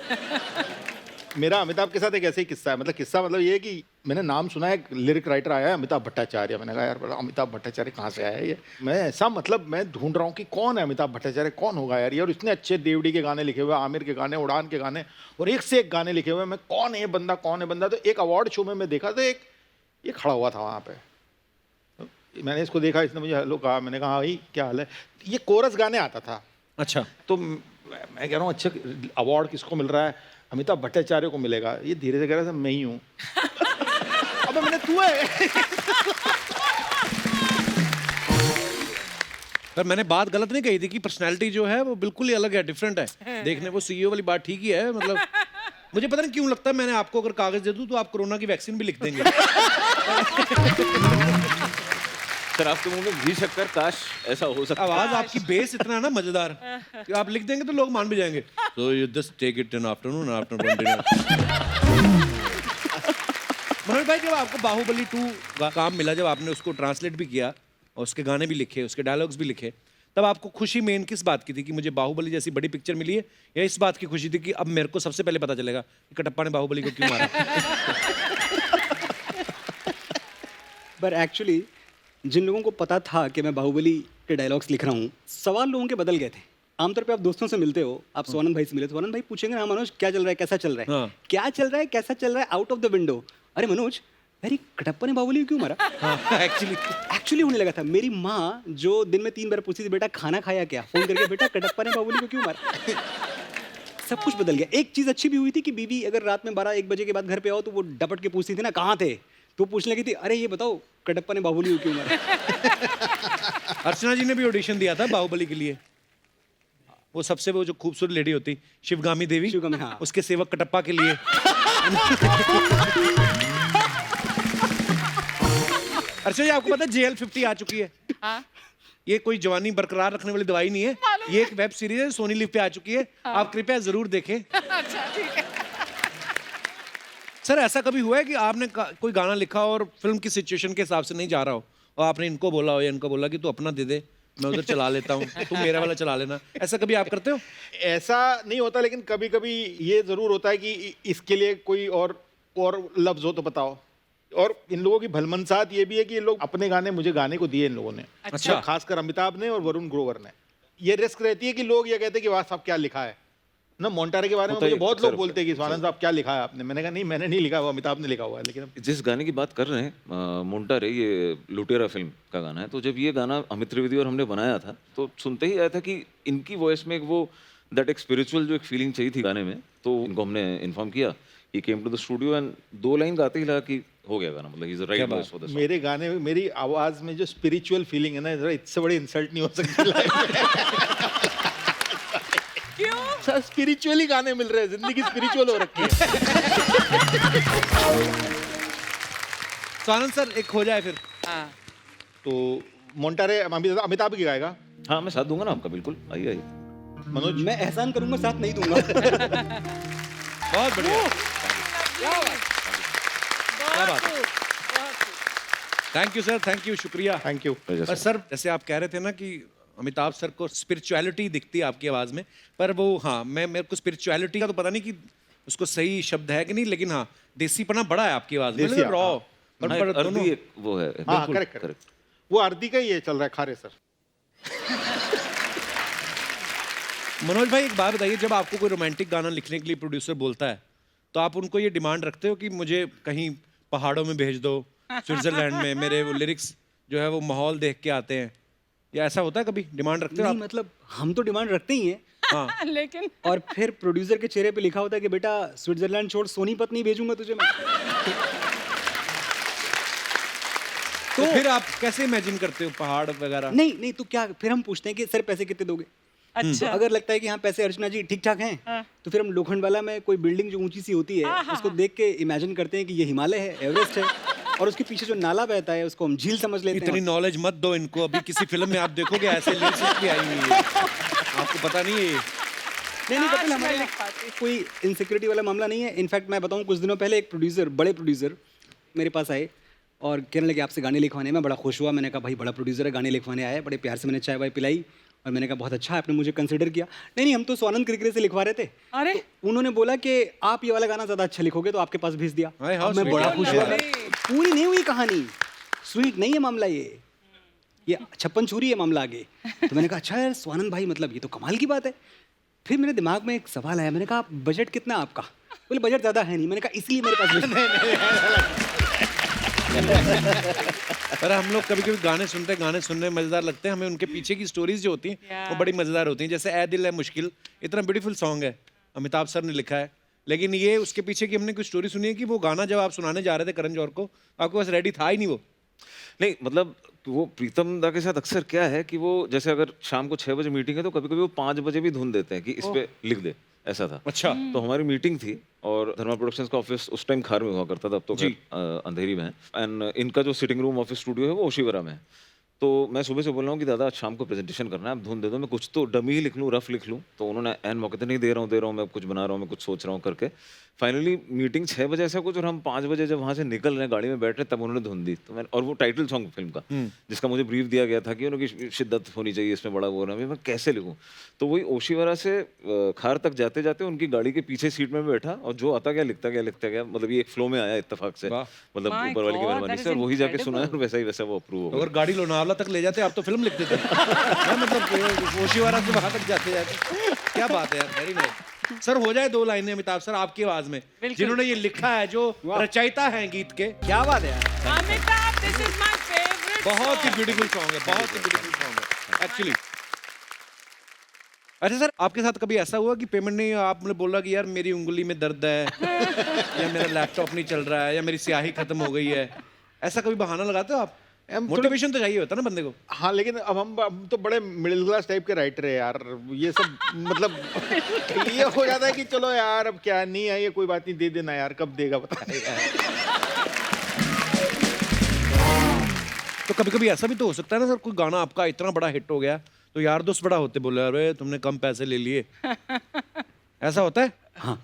मेरा अमिताभ के साथ एक ऐसे ही किस्सा है। मतलब किस्सा मतलब ये है कि मैंने नाम सुना है, लिरिक राइटर आया है अमिताभ भट्टाचार्य। मैंने कहा यार अमिताभ भट्टाचार्य कहाँ से आया है ये? मैं ऐसा मतलब मैं ढूंढ रहा हूँ कि कौन है अमिताभ भट्टाचार्य, कौन होगा यार ये? और इतने अच्छे देवड़ी के गाने लिखे हुए, आमिर के गाने, उड़ान के गाने, और एक से एक गाने लिखे हुए। मैं कौन है ये बंदा, कौन है बंदा? तो एक अवार्ड शो में मैं देखा तो एक ये खड़ा हुआ था वहाँ पे। मैंने इसको देखा, इसने मुझे हेलो कहा। मैंने कहा भाई क्या हाल है? ये कोरस गाने आता था। अच्छा। तो मैं कह रहा हूँ अच्छा अवार्ड किसको मिल रहा है? अमिताभ भट्टाचार्य को मिलेगा। ये धीरे से कह रहा था मैं ही हूँ। अब मैंने तू है। पर मैंने बात गलत नहीं कही थी कि पर्सनालिटी जो है वो बिल्कुल ही अलग है, डिफरेंट है देखने। वो सीईओ वाली बात ठीक ही है। मतलब मुझे पता नहीं क्यों लगता है मैंने आपको अगर कागज दे दूं तो आप कोरोना की वैक्सीन भी लिख देंगे। सर आपके मुंह में घी शक्कर, काश ऐसा हो सकता। आवाज आपकी बेस इतना है ना मजेदार कि आप लिख देंगे तो लोग मान भी जाएंगे। So you just take it in afternoon after dinner। Manoj भाई जब आपको बाहुबली 2 का काम मिला, जब आपने उसको ट्रांसलेट भी किया और उसके गाने भी लिखे, उसके डायलॉग्स भी लिखे, तब आपको खुशी मेन किस बात की थी कि मुझे बाहुबली जैसी बड़ी पिक्चर मिली है, या इस बात की खुशी थी कि अब मेरे को सबसे पहले पता चलेगा कि कटप्पा ने बाहुबली को क्यों मारा? पर एक्चुअली जिन लोगों को पता था कि मैं बाहुबली के डायलॉग्स लिख रहा हूँ, सवाल लोगों के बदल गए थे। आमतौर पे आप दोस्तों से मिलते हो, आप स्वानंद भाई से मिले, स्वानंद भाई पूछेंगे हाँ मनोज क्या चल रहा है, कैसा चल रहा है, हाँ। क्या चल रहा है, कैसा चल रहा है, आउट ऑफ द विंडो। अरे मनोज अरे कटप्पा ने बाहुबली को क्यों मारा? एक्चुअली होने लगा था। मेरी माँ जो दिन में 3 बार पूछती थी बेटा खाना खाया क्या, फोन करके बेटा कटप्पा ने बाहुबली को क्यों मारा। सब कुछ बदल गया। एक चीज अच्छी भी हुई थी कि बीवी अगर रात में 12-1 बजे के बाद घर पे आओ तो वो डपट के पूछती थी ना कहाँ थे, तो पूछने लगी थी अरे ये बताओ कटप्पा ने बाहुबली को क्यों मारा। अर्चना जी ने भी ऑडिशन दिया था बाहुबली के लिए। वो सबसे वो जो खूबसूरत लेडी होती शिवगामी देवी, शिवगामी, हाँ। उसके सेवक कटप्पा के लिए। अर्चना जी आपको पता है JL50 आ चुकी है? हाँ? ये कोई जवानी बरकरार रखने वाली दवाई नहीं है, ये एक वेब सीरीज है, सोनी लिव पे आ चुकी है। आप कृपया जरूर देखें। अच्छा ठीक है। सर ऐसा कभी हुआ है कि आपने कोई गाना लिखा और फिल्म की सिचुएशन के हिसाब से नहीं जा रहा हो और आपने इनको बोला हो या इनको बोला कि तू अपना दे दे, मैं उधर चला लेता हूँ, तुम मेरा वाला चला लेना, ऐसा कभी आप करते हो? ऐसा नहीं होता, लेकिन कभी कभी ये जरूर होता है कि इसके लिए कोई और लफ्ज हो तो बताओ। और इन लोगों की भलमनसाहत ये भी है कि ये लोग अपने गाने मुझे गाने को दिए इन लोगों ने। अच्छा। खासकर अमिताभ ने और वरुण ग्रोवर ने। ये रिस्क रहती है कि लोग ये कहते हैं कि वाह साहब क्या लिखा है ना। मोंटारे के बारे में होता मुझे ही बहुत अक्सर लोग बोलते हैं कि स्वानंद साहब क्या लिखा है आपने। मैंने कहा नहीं, मैंने नहीं लिखा, वो अमिताभ ने लिखा हुआ है। लेकिन जिस गाने की बात कर रहे हैं मोंटारे, ये लुटेरा फिल्म का गाना है। तो जब ये गाना अमित त्रिवेदी और हमने बनाया था तो सुनते ही आया था कि इनकी वॉइस में वो दैट एक स्पिरिचुअल जो एक फीलिंग चाहिए थी गाने में। तो इनको हमने इन्फॉर्म किया, he came to the studio and 2 line गाते ही लगा कि हो गया गाना, मतलब he is the right voice for the song. मेरे गाने में मेरी आवाज में जो स्पिरिचुअल फीलिंग है ना, जरा इससे बड़ी इंसल्ट नहीं हो सकती लाइफ में। क्यों? स्पिरिचुअली गाने मिल रहे हैं, जिंदगी स्पिरिचुअल हो रखी है। तो आनंद सर एक हो जाए फिर। हाँ। तो मोंटारे अमिताभ की गाएगा। हाँ मैं साथ दूंगा ना आपका, बिल्कुल, आइए आइए। मनोज मैं एहसान करूंगा, साथ नहीं दूंगा। बहुत बढ़िया, बहुत बात है। खूब, बहुत खूब। Thank you sir, thank you, शुक्रिया। Thank you. पर सर जैसे आप कह रहे थे ना कि अमिताभ सर को स्पिरिचुअलिटी दिखती है आपकी आवाज में, पर वो हाँ मेरे को स्पिरिचुअलिटी का तो पता नहीं कि उसको सही शब्द है कि नहीं, लेकिन हाँ देसीपना बड़ा है आपकी आवाज में, देसी, रॉ। हाँ। पर दोनों अर्दी एक वो है, हाँ, बिल्कुल करेक्ट। वो आरती का ही ये चल रहा है, खारे सर। मनोज भाई एक बात बताइए, जब आपको कोई रोमांटिक गाना लिखने के लिए प्रोड्यूसर बोलता है तो आप उनको ये डिमांड रखते हो कि मुझे कहीं पहाड़ों में भेज दो, स्विट्जरलैंड में, मेरे वो लिरिक्स जो है वो माहौल देख के आते हैं, या ऐसा होता है कभी? डिमांड रखते हो नहीं, आप? मतलब हम तो डिमांड रखते ही हैं। हाँ। लेकिन और फिर प्रोड्यूसर के चेहरे पे लिखा होता है कि बेटा स्विट्जरलैंड छोड़ सोनीपत नहीं भेजूंगा तुझे मैं। तो फिर आप कैसे इमेजिन करते हो पहाड़ वगैरह? नहीं तो क्या, फिर हम पूछते हैं कि सर पैसे कितने दोगे। तो अच्छा। अगर लगता है कि हाँ पैसे अर्चना जी ठीक ठाक हैं, तो फिर हम लोखंडवाला में कोई बिल्डिंग जो ऊंची सी होती है उसको देख के इमेजिन करते हैं कि ये हिमालय है, एवरेस्ट है, और उसके पीछे जो नाला बहता है उसको हम झील समझ लेते इतनी हैं। नॉलेज मत दो इनको, अभी किसी फिल्म में आप देखोगे ऐसे लिरिक्स भी आई हुई है, आपको पता नहीं है। नहीं आज कपिल, मैं हमारे लिख पाती। कोई इनसिक्योरिटी वाला मामला नहीं है। इनफैक्ट मैं बताऊं, कुछ दिनों पहले एक प्रोड्यूसर, बड़े प्रोड्यूसर मेरे पास आए और कहने लगे आपसे गाने लिखवाने में। बड़ा खुश हुआ। मैंने कहा भाई बड़ा प्रोड्यूसर है, गाने लिखवाने आया है। बड़े प्यार से मैंने चाय वाय पिलाई और मैंने कहा बहुत अच्छा है, आपने मुझे कंसिडर किया। नहीं हम तो स्वानंद किरकिरे से लिखवा रहे थे। अरे तो उन्होंने बोला कि आप ये वाला गाना ज़्यादा अच्छा लिखोगे, तो आपके पास भेज दिया। हाय, how अब मैं sweet बड़ा है। खुश हुआ। अरे। पूरी नहीं हुई कहानी, स्वीट नहीं है मामला, ये 56 छुरी है मामला आगे। तो मैंने कहा अच्छा यार स्वानंद भाई, मतलब ये तो कमाल की बात है। फिर मेरे दिमाग में एक सवाल आया, मैंने कहा बजट कितना है आपका? बोले बजट ज़्यादा है नहीं। मैंने कहा इसलिए मेरे पास पर हम लोग कभी कभी गाने सुनते हैं, गाने सुनने में मजेदार लगते हैं हमें, उनके पीछे की स्टोरीज जो होती हैं वो बड़ी मजेदार होती हैं। जैसे ए दिल है मुश्किल, इतना ब्यूटीफुल सॉन्ग है, अमिताभ सर ने लिखा है, लेकिन ये उसके पीछे की हमने कुछ स्टोरी सुनी है कि वो गाना जब आप सुनाने जा रहे थे करण जौहर को, आपके पास रेडी था ही नहीं वो। नहीं मतलब वो प्रीतम दा के साथ अक्सर क्या है कि वो जैसे अगर शाम को 6 बजे मीटिंग है तो कभी कभी वो 5 बजे भी धुन देते हैं कि इस पे लिख दे, ऐसा था। अच्छा। तो हमारी मीटिंग थी और धर्मा प्रोडक्शंस का ऑफिस उस टाइम खार में हुआ करता था, अब तो खैर, अंधेरी में है। एंड इनका जो सिटिंग रूम ऑफिस स्टूडियो है वो ओशीवरा में है। तो मैं सुबह से बोल रहा हूँ कि दादा आज शाम को प्रेजेंटेशन करना है, आप धुन दे दो, मैं कुछ तो डमी ही लिख लूँ, रफ लिख लूँ। तो उन्होंने एन मौके पे नहीं दे रहा हूँ, मैं कुछ बना रहा हूँ, मैं कुछ सोच रहा हूँ करके फाइनली मीटिंग 6 बजे ऐसा कुछ, और हम 5 बजे जब वहाँ से निकल रहे हैं गाड़ी में बैठ रहे तब उन्होंने धुन दी। तो मैंने, और वो टाइटल सॉन्ग फिल्म का जिसका मुझे ब्रीफ दिया गया था कि उनकी शिद्दत होनी चाहिए इसमें, बड़ा वो ना, मैं कैसे लिखूँ। तो वही ओशीवरा से खार तक जाते जाते उनकी गाड़ी के पीछे सीट में बैठा और जो आता गया लिखता गया, मतलब ये एक फ्लो में आया इत्तेफाक से, मतलब My ऊपर वाले की God, मेहरबानी that से, और is वही जाके सुना है और वैसा ही वैसा वो अप्रूव हो गया। अगर गाड़ी लोनावला तक ले जाते आप तो फिल्म लिख देते हाँ, मतलब ओशीवारा से वहां तक जाते जाते। क्या बात है यार, वेरी नाइस। सर हो जाए 2 लाइनें अमिताभ सर आपकी आवाज में, जिन्होंने ये लिखा है, जो रचयिता हैं गीत के। क्या बात है यार। Amitabh, this is my favourite. बहुत ही ब्यूटीफुल सॉन्ग है, बहुत ही ब्यूटीफुल सॉन्ग है एक्चुअली। अच्छा सर, आपके साथ कभी ऐसा हुआ कि पेमेंट नहीं, आपने बोला कि यार मेरी उंगली में दर्द है या मेरा लैपटॉप नहीं चल रहा है या मेरी स्याही खत्म हो गई है, ऐसा कभी बहाना लगाते हो आप? मोटिवेशन तो चाहिए होता है ना बंदे को। हाँ, लेकिन अब हम तो बड़े मिडिल क्लास टाइप के राइटर है यार, ये सब मतलब ये हो जाता है कि चलो यार अब क्या नहीं है, ये कोई बात नहीं, दे देना यार, कब देगा बताएगा। तो कभी कभी ऐसा भी तो हो सकता है ना सर, कोई गाना आपका इतना बड़ा हिट हो गया तो यार दोस्त बड़ा होते बोले अरे तुमने कम पैसे ले लिए, ऐसा होता है? हाँ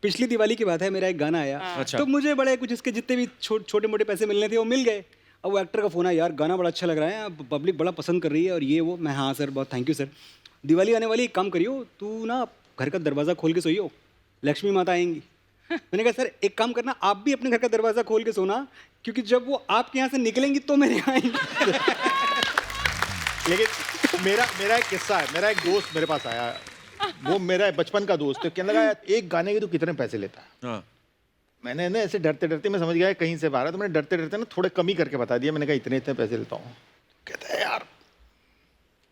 पिछली दिवाली की बात है, मेरा एक गाना आया, अच्छा। तो मुझे बड़े कुछ इसके जितने भी छोटे मोटे पैसे मिलने थे वो मिल गए। अब वो एक्टर का फ़ोन आया, यार गाना बड़ा अच्छा लग रहा है, अब पब्लिक बड़ा पसंद कर रही है और ये वो। मैं हाँ सर, बहुत थैंक यू सर। दिवाली आने वाली, एक काम करियो, तू ना घर का दरवाज़ा खोल के सोइयो, लक्ष्मी माता आएंगी। मैंने कहा सर एक काम करना, आप भी अपने घर का दरवाज़ा खोल के सोना, क्योंकि जब वो आपके यहाँ से निकलेंगी तो मेरे यहाँ आएंगी। लेकिन मेरा एक किस्सा है। मेरा एक दोस्त मेरे पास आया, वो मेरा बचपन का दोस्त है। कहने लगा एक गाने के तू कितने पैसे लेता है? हाँ। मैंने ना ऐसे डरते डरते, मैं समझ गया कहीं से बाहर है, तो मैंने डरते डरते ना थोड़े कम ही करके बता दिया। मैंने कहा इतने इतने पैसे लेता हूँ। कहता है यार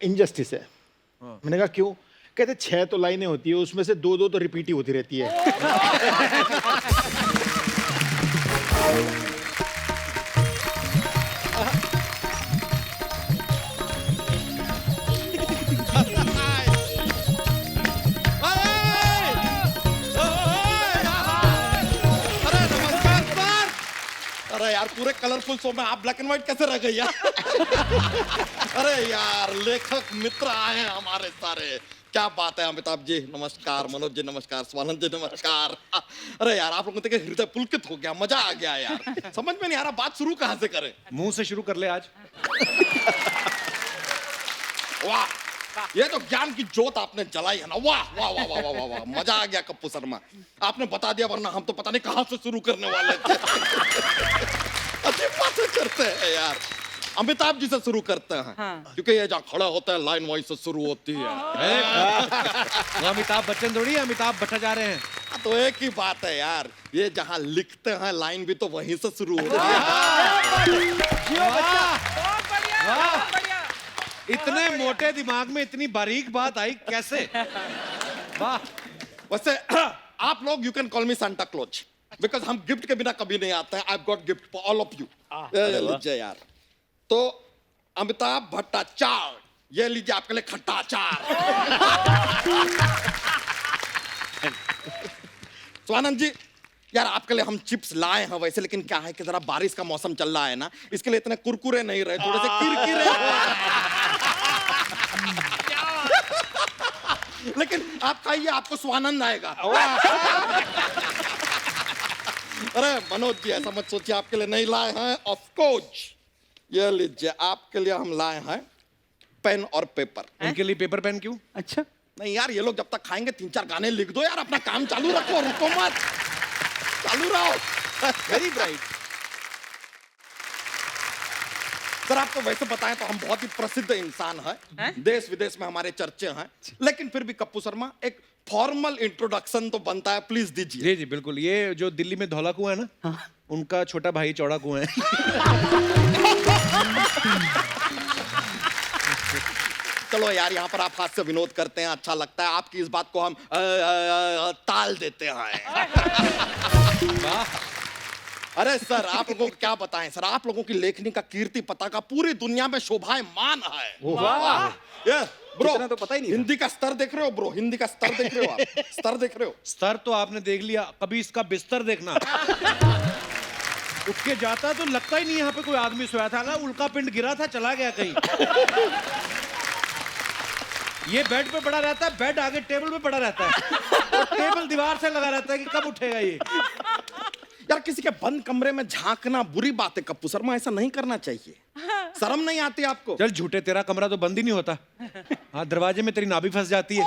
इनजस्टिस है। मैंने कहा क्यों? कहते 6 तो लाइनें होती है, उसमें से 2 तो रिपीट ही होती रहती है। अरे यार पूरे कलरफुल शो में आप ब्लैक एंड व्हाइट कैसे रह गई यार? अरे यार लेखक मित्र आए हैं हमारे सारे, क्या बात है। अमिताभ जी नमस्कार, मनोज जी नमस्कार, स्वानंद जी नमस्कार। अरे यार आप लोगों के हृदय पुलकित हो गया, मजा आ गया यार। समझ में नहीं आ रहा बात शुरू कहाँ से करें। मुंह से शुरू कर ले आज। वाह, ये तो ज्ञान की जोत आपने जलाई है ना। वाह वाह वाह वाह वाह वाह वाह, मजा आ गया कप्पू शर्मा, आपने बता दिया, वरना हम तो पता नहीं कहाँ से शुरू करने वाले थे। अच्छी बातें करते हैं यार। अमिताभ जी से शुरू करते हैं, क्योंकि ये जहाँ खड़ा होता है लाइन वहीं से शुरू होती है। वो अमिताभ बच्चन थोड़ी है, अमिताभ भट्टाचार्य हैं। तो एक ही बात है यार, ये जहाँ लिखते हैं लाइन भी तो वहीं से शुरू होती है। इतने मोटे दिमाग में इतनी बारीक बात आई कैसे? वाह। वैसे आप लोग you can call me Santa Claus, because हम गिफ्ट के बिना कभी नहीं आते हैं। I got gift for all of you. लीजिए यार, तो अमिताभ भट्टाचार्य, ये लीजिए आपके लिए खट्टा अचार। स्वानंद जी यार आपके लिए हम चिप्स लाए हैं वैसे, लेकिन क्या है कि जरा बारिश का मौसम चल रहा है ना, इसके लिए इतने कुरकुरे नहीं रहे, थोड़े से किरकिरे। लेकिन आप खाइए, आपको स्वानंद आएगा। अरे मनोज जी ऐसा मत सोचिए, आपके लिए नहीं लाए हैं। ऑफ कोर्स ये लीजिए आपके लिए हम लाए हैं पेन और पेपर। उनके लिए पेपर पेन क्यों? अच्छा, नहीं यार, ये लोग जब तक खाएंगे 3-4 गाने लिख दो यार, अपना काम चालू रखो, रुको मत, चालू रहो। Very bright. सर आपको वैसे बताएं तो हम बहुत ही प्रसिद्ध इंसान हैं, देश विदेश में हमारे चर्चे हैं, लेकिन फिर भी कप्पू शर्मा एक फॉर्मल इंट्रोडक्शन तो बनता है, प्लीज दीजिए। जी जी बिल्कुल। ये जो दिल्ली में धौला कुआं है ना, उनका छोटा भाई चौड़ा कुआं है। चलो यार यहाँ पर आप हाथ से विनोद करते हैं, अच्छा लगता है। आपकी इस बात को हम ताल देते हैं। अरे सर आप लोगों को क्या बताएं सर, आप लोगों की लेखनी का कीर्ति पताका पूरी दुनिया में शोभायमान है। ये ब्रो इतना तो पता ही नहीं था। हिंदी का स्तर देख रहे हो ब्रो, हिंदी का स्तर देख रहे हो आप, स्तर देख रहे हो। स्तर तो आपने देख लिया, कभी इसका बिस्तर देखना। उठ के जाता तो लगता ही नहीं यहाँ पे कोई आदमी सोया था ना, उल्का पिंड गिरा था, चला गया कहीं। ये बेड पे पड़ा रहता है, बेड आगे टेबल पे पड़ा रहता है, और टेबल दीवार से लगा रहता है कि कब उठेगा ये। यार किसी के बंद कमरे में झांकना बुरी बात है कप्पू शर्मा, ऐसा नहीं करना चाहिए। शर्म नहीं आती आपको? चल झूठे, तेरा कमरा तो बंद ही नहीं होता। हाँ, दरवाजे में तेरी नाभि फंस जाती है।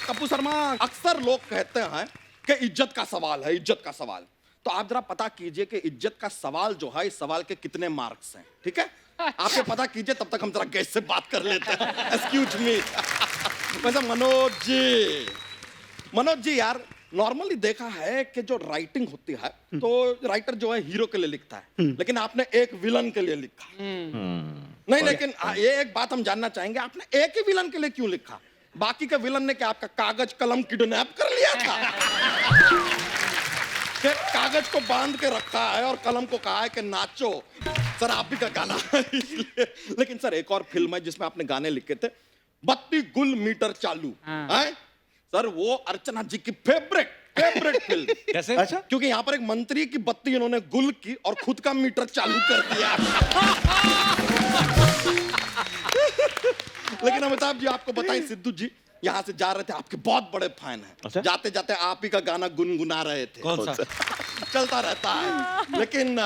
कप्पू शर्मा अक्सर लोग कहते हैं कि इज्जत का सवाल है, इज्जत का सवाल। तो आप जरा पता कीजिए कि इज्जत का सवाल जो है, इस सवाल के कितने मार्क्स हैं, ठीक है? आपके पता कीजिए, तब तक हम जरा गेस्ट से बात कर लेते हैं। Excuse me. वैसे मनोज जी यार नॉर्मली देखा है कि जो राइटिंग होती है तो राइटर जो है हीरो के लिए लिखता है, लेकिन आपने एक विलन के लिए लिखा। नहीं लेकिन ये एक बात हम जानना चाहेंगे, आपने एक ही विलन के लिए क्यों लिखा? बाकी के विलन ने क्या आपका कागज कलम किडनैप कर लिया था? कि कागज को बांध के रखा है और कलम को कहा है कि नाचो। सर आप भी का गाना है। लेकिन सर एक और फिल्म है जिसमें आपने गाने लिखे थे, बत्ती गुल मीटर चालू है सर, वो अर्चना जी की फेवरेट फिल्म। कैसे? अच्छा, क्योंकि यहाँ पर एक मंत्री की बत्ती इन्होंने गुल की और खुद का मीटर चालू कर दिया। लेकिन अमिताभ जी आपको बताएं, सिद्धू जी यहाँ से जा रहे थे, आपके बहुत बड़े फैन हैं। अच्छा? जाते जाते आप ही का गाना गुनगुना रहे थे। कौन सा? चलता रहता है। लेकिन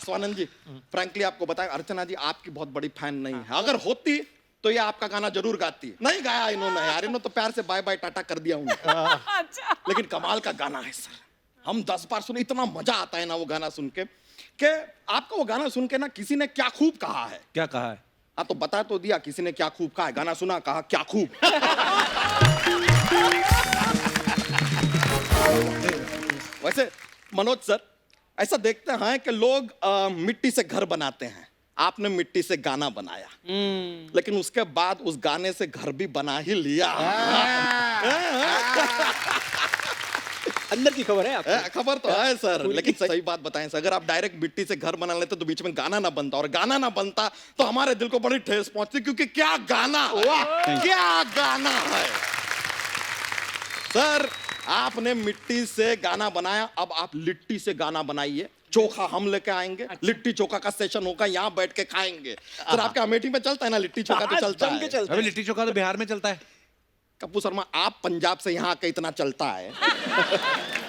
स्वानंद जी, फ्रैंकली आपको बताएं, अर्चना जी आपकी बहुत बड़ी फैन नहीं है। अगर होती तो ये आपका गाना जरूर गाती। नहीं गाया इन्होंने यार, इन्होंने तो प्यार से बाय बाय टाटा कर दिया उनको। अच्छा लेकिन कमाल का गाना है सर, हम 10 बार सुने, इतना मजा आता है ना वो गाना सुन के, कि आपको वो गाना सुन के ना किसी ने क्या खूब कहा है। क्या कहा है? हाँ तो बता तो दिया किसी ने क्या खूब कहा है, गाना सुना, कहा क्या खूब। वैसे मनोज सर, ऐसा देखते हैं कि लोग मिट्टी से घर बनाते हैं, आपने मिट्टी से गाना बनाया, लेकिन उसके बाद उस गाने से घर भी बना ही लिया। अंदर की खबर है आपको? खबर तो है सर, लेकिन सही बात बताएं सर, अगर आप डायरेक्ट मिट्टी से घर बना लेते तो बीच में गाना ना बनता, और गाना ना बनता तो हमारे दिल को बड़ी ठेस पहुंचती, क्योंकि क्या गाना है, क्या गाना है सर। आपने मिट्टी से गाना बनाया, अब आप लिट्टी से गाना बनाइए। चोखा हम लेके आएंगे, लिट्टी चोखा का सेशन होगा, यहाँ बैठ के खाएंगे। सर आपके अमेठी में चलता है ना लिट्टी चोखा? तो चलता है। अबे लिट्टी चोखा तो बिहार में चलता है। कपूर शर्मा, आप पंजाब से यहाँ आके इतना चलता है,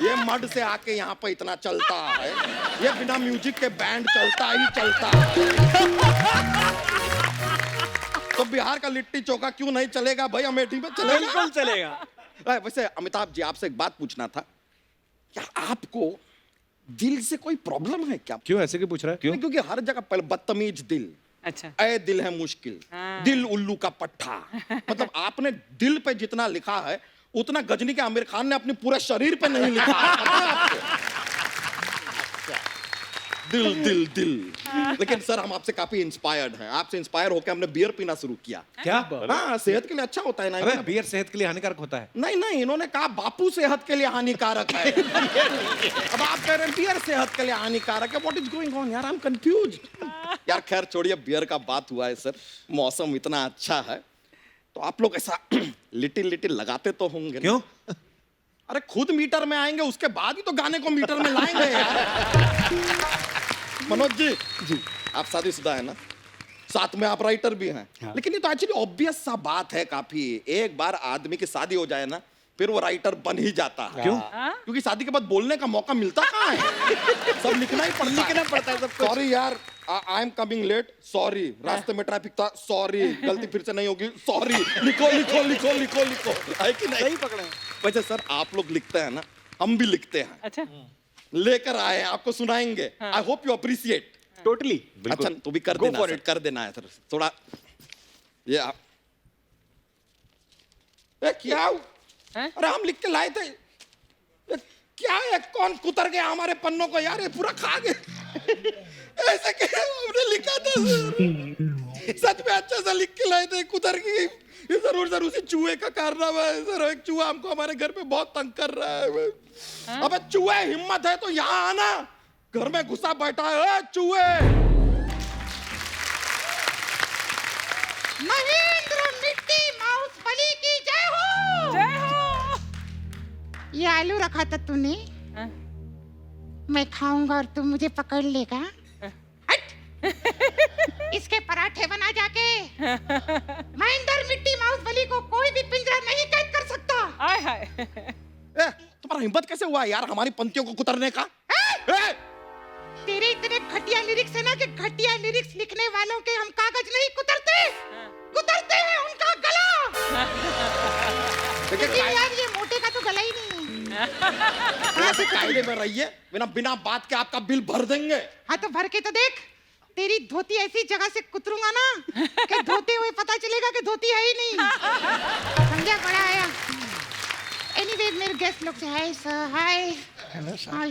ये मड से आके यहाँ पे इतना चलता है, ये बिना म्यूजिक के बैंड चलता ही चलता है। तो बिहार का लिट्टी चोखा क्यों नहीं चलेगा भाई, अमेठी में चलेगा। बिल्कुल चलेगा। वैसे अमिताभ जी, आपसे एक बात पूछना था, क्या आपको दिल से कोई प्रॉब्लम है क्या? क्यों ऐसे क्यों पूछ रहा है? क्यों? क्योंकि हर जगह पहले बदतमीज दिल, अच्छा ऐ दिल है मुश्किल, दिल उल्लू का पट्टा। मतलब आपने दिल पे जितना लिखा है उतना गजनी के आमिर खान ने अपने पूरे शरीर पे नहीं लिखा है, पता है आपको? दिल दिल दिल। लेकिन सर हम आपसे काफी इंस्पायर्ड हैं, आपसे इंस्पायर होकर हमने बियर पीना शुरू किया। क्या? हाँ, सेहत के लिए अच्छा होता है ना। अबे बियर सेहत के लिए हानिकारक होता है। नहीं नहीं, इन्होंने कहा बापू सेहत के लिए हानिकारक है। अब आप कह रहे हैं बियर सेहत के लिए हानिकारक है। व्हाट इज गोइंग ऑन यार, आई एम कंफ्यूज्ड। यार खैर छोड़िए, बियर का बात हुआ है सर, मौसम इतना अच्छा है तो आप लोग ऐसा लिटिल लिटिल लगाते तो होंगे ना? क्यों? अरे खुद मीटर में आएंगे, उसके बाद ही तो गाने को मीटर में लाएंगे यार। मनोज जी, आप शादीशुदा है ना, साथ में आप राइटर भी हैं। हाँ। लेकिन ये तो एक्चुअली ऑब्वियस सा बात है काफी, एक बार आदमी की शादी हो जाए ना फिर वो राइटर बन ही जाता है। क्यों? क्योंकि शादी के बाद बोलने का मौका मिलता कहाँ है, सब लिखना ही पड़ता है। सॉरी यार, I am coming late, sorry, रास्ते में ट्रैफिक था, सॉरी, गलती फिर से नहीं होगी, सॉरी, लिखो लिखो लिखो लिखो लिखो, है कि नहीं? सही पकड़े। वैसे सर आप लोग लिखते हैं ना, हम भी लिखते हैं, अच्छा लेकर आए हैं, आपको सुनाएंगे। I hope you appreciate. Totally. अच्छा तो भी कर Go देना for सर, it. कर देना है सर थोड़ा। ये आप ए, क्या हैं? अरे हम लिख के लाए थे, ये क्या है, कौन कुतर गया हमारे पन्नों को यार, ये पूरा खा गए। ऐसे क्या हमने लिखा था सर, सच में अच्छा सा लिख के लाए थे, कुतर गई। ये जरूर जरूर उसी चूहे का कारनामा है सर, एक चूहा हमको हमारे घर पे बहुत तंग कर रहा है। अबे चूहे, हिम्मत है तो यहाँ आना, घर में घुसा बैठा है चूहे। महेंद्र मिट्टी माउस बलि की जय हो। जय हो। ये आलू रखा था तूने, हाँ? मैं खाऊंगा और तू मुझे पकड़ लेगा। हट। इसके पराठे बना जाके। महेंद्र मिट्टी माउस बलि को कोई भी पिंजरा नहीं कैद कर सकता। हाय हाय। ए, तुम्हारा हिम्मत कैसे हुआ यार हमारी पंक्तियों को कुतरने का? ए! तेरे इतने घटिया लिरिक्स है ना कि घटिया लिरिक्स लिखने वालों के हम कागज नहीं कुतरते, कुतरते हैं उनका गला। लेकिन यार ये मोटे का तो गला ही नहीं है। ऐसे कायदे में रहिए, बिना बिना बात के आपका बिल भर देंगे। हाँ तो भर के तो देख, तेरी धोती ऐसी जगह से कुतरूंगा ना कि धोते हुए पता चलेगा कि धोती है ही नहीं। समझा? बड़ा आया। एनीवे मेरे गेस्ट लोग से hi sir, hi. Hello sir. Hi.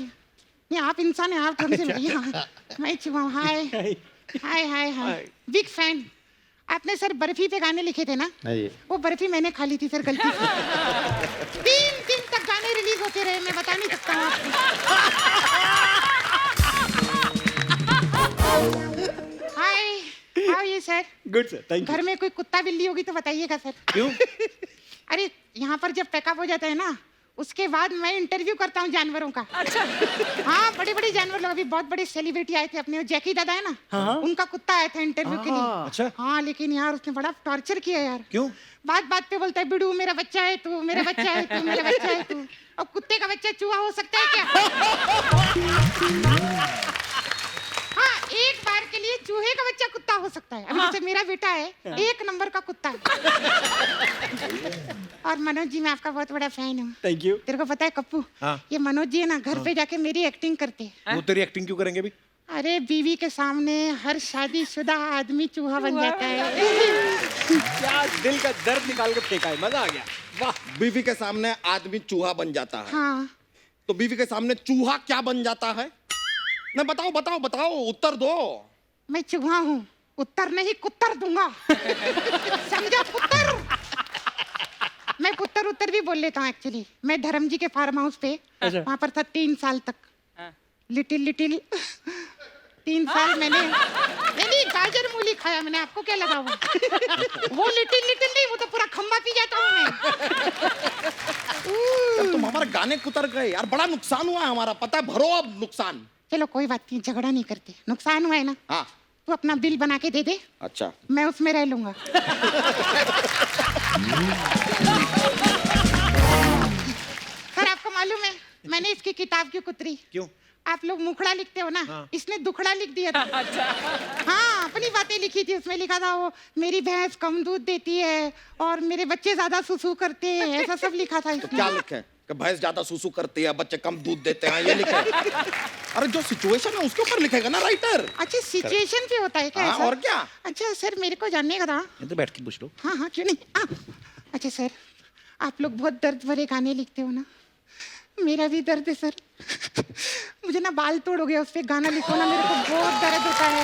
नहीं आप इंसान हैं, आप कौन से भैया? मैं चुहा हूँ। Hi hi hi hi. Big fan. आपने सर बर्फी पे गाने लिखे थे ना? नहीं। वो बर्फी मैंने खा ली थी सर गलती से। 3 दिन तक गाने रिलीज होते रहे, मैं बता नहीं सकता हूँ आपको। Hi, how are you sir? Good sir, thank you. घर में कोई कुत्ता बिल्ली होगी तो बताइएगा सर। क्यों? अरे यहाँ पर जब पैकअप हो जाता है ना, उसके बाद मैं इंटरव्यू करता हूँ जानवरों का। अच्छा। हाँ, बड़े बड़े जानवर लोग, अभी बहुत बड़े सेलिब्रिटी आए थे अपने, वो जैकी दादा है ना, उनका कुत्ता आया था इंटरव्यू के लिए। अच्छा। हाँ, लेकिन यार उसने बड़ा टॉर्चर किया यार। क्यों? बात बात पे बोलता है, बिड़ू मेरा बच्चा है तू, मेरा बच्चा है तू, मेरा बच्चा है तू। अब कुत्ते का बच्चा चूहा हो सकता है क्या? हाँ, एक बार के लिए चूहे का बच्चा कुत्ता हो सकता है। अभी जैसे मेरा बेटा है, 1 नंबर का कुत्ता है। और मनोज जी, मैं आपका बहुत बड़ा फैन हूँ। Thank you. तेरे को पता है कप्पू, हाँ। ये मनोज जी है ना, घर पे जाके मेरी एक्टिंग करते हैं। वो तेरी एक्टिंग क्यों करेंगे भी? अरे बीवी के सामने हर शादीशुदा आदमी चूहा बन जाता है। क्या दिल का दर्द निकाल के फेंका है, मजा आ गया। वाह। बीवी के सामने आदमी चूहा बन जाता है, हाँ, तो बीवी के सामने चूहा क्या बन जाता है? नहीं, बताओ बताओ बताओ, उत्तर दो। मैं चूहा हूँ, उत्तर नहीं कुत्तर दूंगा। समझा पुत्तर? मैं पुत्तर उत्तर भी बोल लेता हूँ एक्चुअली। मैं धर्म जी के फार्म हाउस पे वहाँ पर था 3 साल तक। लिटिल 3 साल मैंने नहीं गाजर मूली खाया मैंने, आपको क्या लगा वो लिटिल नहीं, वो तो पूरा खम्बा पी जाता हूँ मैं। यार, तुम हमारे गाने कुतर गए यार, बड़ा नुकसान हुआ है हमारा, पता है, भरो अब नुकसान। चलो कोई बात नहीं, झगड़ा नहीं करते, नुकसान हुआ है ना, हाँ, तू अपना बिल बना के दे दे, अच्छा। मैं उसमें रह लूंगा। सर आपको मालूम है मैंने इसकी किताब क्यों कुतरी? क्यों? आप लोग मुखड़ा लिखते हो ना, इसने दुखड़ा लिख दिया था। हाँ, अपनी बातें लिखी थी, उसमें लिखा था वो मेरी भैंस कम दूध देती है और मेरे बच्चे ज्यादा सुसु करते हैं, ऐसा सब लिखा था तो इसमें। क्या लिखे कि भैंस ज्यादा सुसु करती है, बच्चे कम दूध देते हैं, ये लिखे? अरे जो सिचुएशन है उसके ऊपर लिखेगा ना राइटर। अच्छा, सिचुएशन पे होता है क्या हाँ, ऐसा? और क्या? अच्छा सर, मेरे को जानने का था। ये तो बैठ के पूछ लो। हाँ हाँ, क्यों नहीं। अच्छा सर, आप लोग बहुत दर्द भरे गाने लिखते हो ना, मेरा भी दर्द है सर। मुझे ना बाल तोड़ हो गया, उस पे गाना लिखो ना, मेरे को बहुत दर्द होता है।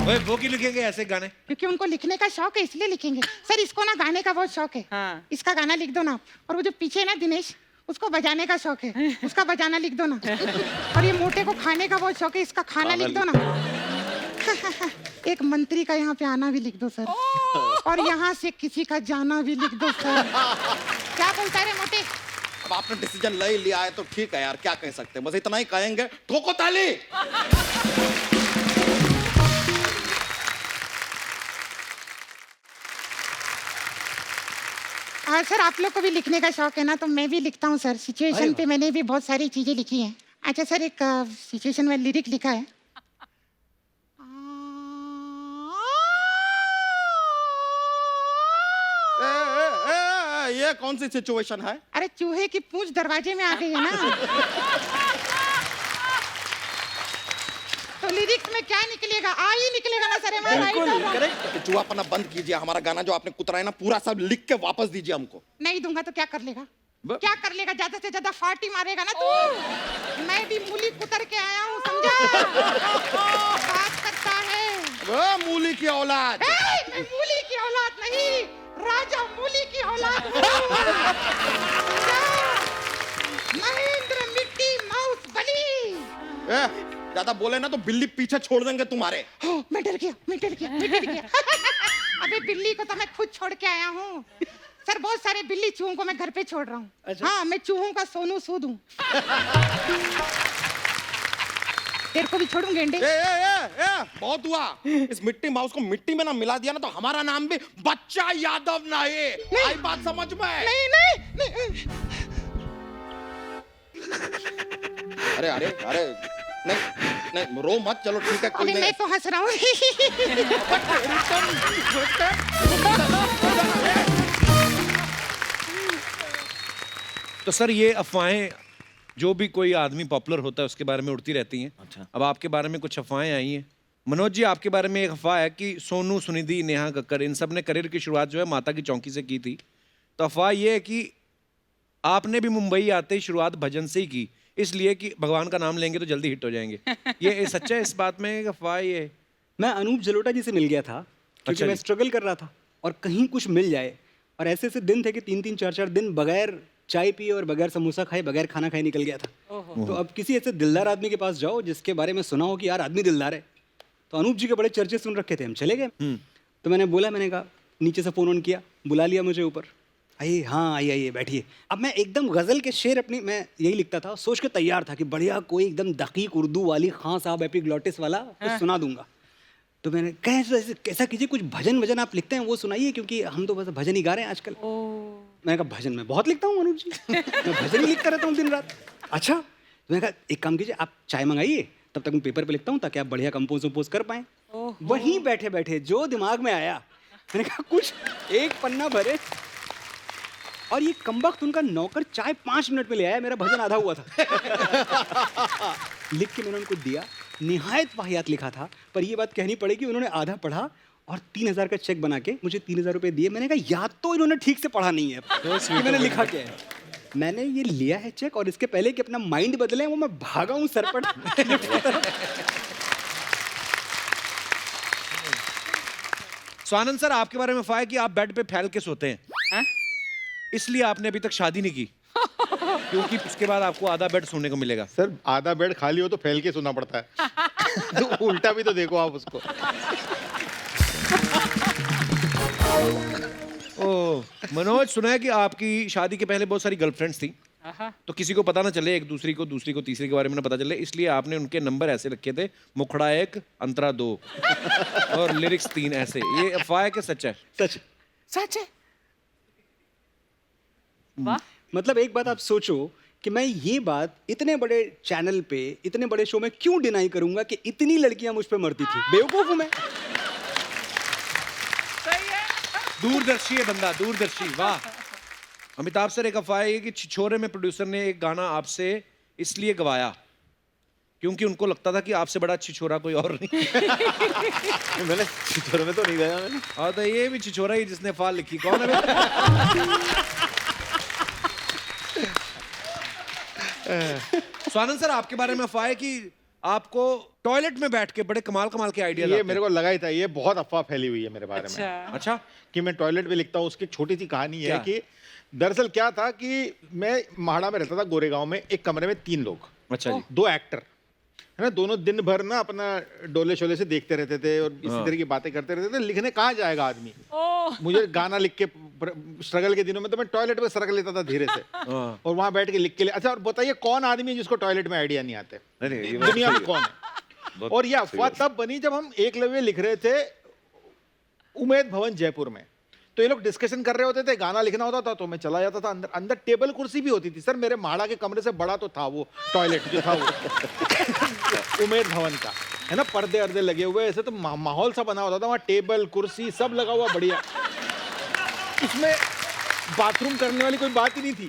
ओए, वो क्यों लिखेंगे ऐसे गाने? क्योंकि उनको लिखने का शौक है, इसलिए लिखेंगे। सर इसको ना गाने का बहुत शौक है, हाँ। इसका गाना लिख दो ना। और वो जो पीछे है ना दिनेश, उसको बजाने का शौक है, उसका बजाना लिख दो ना। और ये मोटे को खाने का बहुत शौक है, इसका खाना लिख दो ना। एक मंत्री का यहाँ पे आना भी लिख दो सर, और यहाँ से किसी का जाना भी लिख दो सर। क्या बोलता है रे मोटे? अब आपने डिसीजन ले लिया है तो ठीक है यार, क्या कह सकते हैं, बस इतना ही कहेंगे, ठोको ताली। हाँ सर, आप लोग को भी लिखने का शौक है ना, तो मैं भी लिखता हूँ सर। सिचुएशन पे मैंने भी बहुत सारी चीजें लिखी हैं। अच्छा सर, एक सिचुएशन में लिरिक लिखा है। ये कौन सी सिचुएशन है? अरे चूहे की पूंछ दरवाजे में आ गई है ना। तो लिरिक्स में क्या निकलेगा? आ ही निकलेगा ना सर। तो चूहापना बंद कीजिए, हमारा गाना जो आपने कुतराया ना पूरा सब लिख के वापस दीजिए हमको। नहीं दूंगा तो क्या कर लेगा? क्या कर लेगा? ज्यादा से ज्यादा फाटी मारेगा ना तू। मैं भी मूली कुतर के आया हूँ, समझा? बात करता है मूली की औलाद। मैं मूली की औलाद नहीं, राजा मूली की औलाद हूँ। महेंद्र मिट्टी माउस बली। ज्यादा बोले ना तो बिल्ली पीछे छोड़ देंगे तुम्हारे। मैं डर गया। अबे बिल्ली को तो मैं खुद छोड़ के आया हूँ सर। बहुत सारे बिल्ली चूहों को मैं घर पे छोड़ रहा हूँ। अच्छा? हाँ, मैं चूहों का सोनू सूद हूँ। तेरे को भी छोड़ूं गेंडे। बहुत हुआ। इस मिट्टी माउस को मिट्टी में ना मिला दिया ना तो हमारा नाम भी बच्चा यादव नहीं। आई बात समझ में? नहीं। अरे अरे अरे नहीं रो मत, चलो ठीक है कोई नहीं। मैं तो हंस रहा हूँ। तो सर ये अफवाहें जो भी कोई आदमी पॉपुलर होता है उसके बारे में उड़ती रहती हैं। अच्छा। अब आपके बारे में कुछ अफवाहें आई हैं। मनोज जी, आपके बारे में एक अफवाह है कि सोनू, सुनिधि, नेहा कक्कर इन सब ने करियर की शुरुआत जो है माता की चौकी से की थी। तो अफवाह ये है कि आपने भी मुंबई आते ही शुरुआत भजन से ही की, इसलिए कि भगवान का नाम लेंगे तो जल्दी हिट हो जाएंगे। ये सच्चा है इस बात में? एक अफवाह ये। मैं अनूप जलोटा जी से मिल गया था क्योंकि अच्छा मैं जी। स्ट्रगल कर रहा था और कहीं कुछ मिल जाए। और ऐसे ऐसे दिन थे कि 3-3 4-4 दिन बगैर चाय पिए और बगैर समोसा खाए, बगैर खाना खाए निकल गया था। तो अब किसी ऐसे दिलदार आदमी के पास जाओ जिसके बारे में सुना हो कि यार आदमी दिलदार है। तो अनूप जी के बड़े चर्चे सुन रखे थे, हम चले गए। तो मैंने कहा, नीचे से फ़ोन ऑन किया, बुला लिया मुझे ऊपर। आइए, हाँ आइए आइए बैठिए। अब मैं एकदम गज़ल के शेर अपनी मैं यही लिखता था, सोच के तैयार था कि बढ़िया कोई एकदम दकीक उर्दू वाली खां साहब एपिग्लॉटिस वाला कुछ सुना दूंगा। तो मैंने कहा कैसा कीजिए, कुछ भजन वजन आप लिखते हैं वो सुनाइए, क्योंकि हम तो बस भजन ही गा रहे हैं आजकल। मैंने कहा भजन मैं बहुत लिखता हूँ अनुज जी, मैं भजन ही लिखता रहता हूँ दिन रात। अच्छा, तो मैंने कहा एक काम कीजिए, आप चाय मंगाइए, तब तक मैं पेपर पे लिखता हूँ ताकि आप बढ़िया कंपोज वम्पोज कर पाएँ। वहीं बैठे बैठे जो दिमाग में आया, मैंने कहा कुछ एक पन्ना भरे, और ये कमबख्त उनका नौकर चाय 5 मिनट में ले आया, मेरा भजन आधा हुआ था। लिख के मैंने उनको दिया, निहायत वाहियात लिखा था, पर ये बात कहनी पड़ेगी उन्होंने आधा पढ़ा और 3000 का चेक बना के मुझे 3000 रुपये दिए। मैंने कहा या तो इन्होंने ठीक से पढ़ा नहीं है कि मैंने लिखा क्या है। मैंने ये लिया है चेक, और इसके पहले कि अपना माइंड बदले वो मैं भागा हूँ सरपट। स्वानंद सर, आपके बारे में अफवाह है कि आप बेड पे फैल के सोते हैं, इसलिए आपने अभी तक शादी नहीं की, क्योंकि उसके बाद आपको आधा बेड सोने को मिलेगा। सर आधा बेड खाली हो तो फैल के सोना पड़ता है। तो उल्टा भी तो देखो आप उसको। ओ मनोज, सुना है कि आपकी शादी के पहले बहुत सारी गर्लफ्रेंड्स थी, तो किसी को पता ना चले, एक दूसरी को तीसरी के बारे में ना पता चले, इसलिए आपने उनके नंबर ऐसे रखे थे, मुखड़ा 1 अंतरा 2 और लिरिक्स 3 ऐसे। ये अफवाह है कि सच है? सच सच है। वाह। मतलब एक बात आप सोचो कि मैं ये बात इतने बड़े चैनल पे, इतने बड़े शो में क्यों डिनाई करूंगा कि इतनी लड़कियां मुझ पे मरती थी। बेवकूफ हूं मैं। सही है। दूरदर्शी है बंदा, दूरदर्शी। वाह। अमिताभ सर, एक अफवाह है कि छिछोरे में प्रोड्यूसर ने एक गाना आपसे इसलिए गवाया क्योंकि उनको लगता था कि आपसे बड़ा छिछोरा कोई और नहीं। मैंने छिछोरे में तो नहीं गाया मैंने। और तो ये भी छिछोरा ही जिसने अफवाह लिखी, कौन है बे? स्वानंद सर, आपके बारे में अफवाह है कि आपको टॉयलेट में बैठ के बड़े कमाल कमाल के आइडिया ये मेरे को लगा ही था, ये बहुत अफवाह फैली हुई है मेरे बारे में। अच्छा, कि मैं टॉयलेट में लिखता हूँ। उसकी एक छोटी सी कहानी है कि दरअसल क्या था कि मैं महाड़ा में रहता था, गोरेगांव में, एक कमरे में 3 लोग। अच्छा जी। 2 एक्टर है ना, दोनों दिन भर ना अपना डोले शोले से देखते रहते थे और इसी तरह की बातें करते रहते थे। लिखने कहाँ जाएगा आदमी। मुझे गाना लिख के स्ट्रगल के दिनों में तो मैं टॉयलेट में सरक लेता था धीरे से, और वहां बैठ के लिख के। अच्छा, और बताइए कौन आदमी है जिसको टॉयलेट में आइडिया नहीं आते दुनिया में, कौन है? और ये अफवाह तब बनी जब हम एकलव्य लिख रहे थे उमेद भवन जयपुर में। तो ये लोग डिस्कशन कर रहे होते थे, गाना लिखना होता था, तो मैं चला जाता था अंदर। अंदर टेबल कुर्सी भी होती थी सर, मेरे माड़ा के कमरे से बड़ा तो था वो टॉयलेट जो था वो उमेद भवन का, है ना, पर्दे अर्दे लगे हुए ऐसे, तो माहौल सा बना होता था वहाँ, टेबल कुर्सी सब लगा हुआ बढ़िया। उसमें बाथरूम करने वाली कोई बात ही नहीं थी,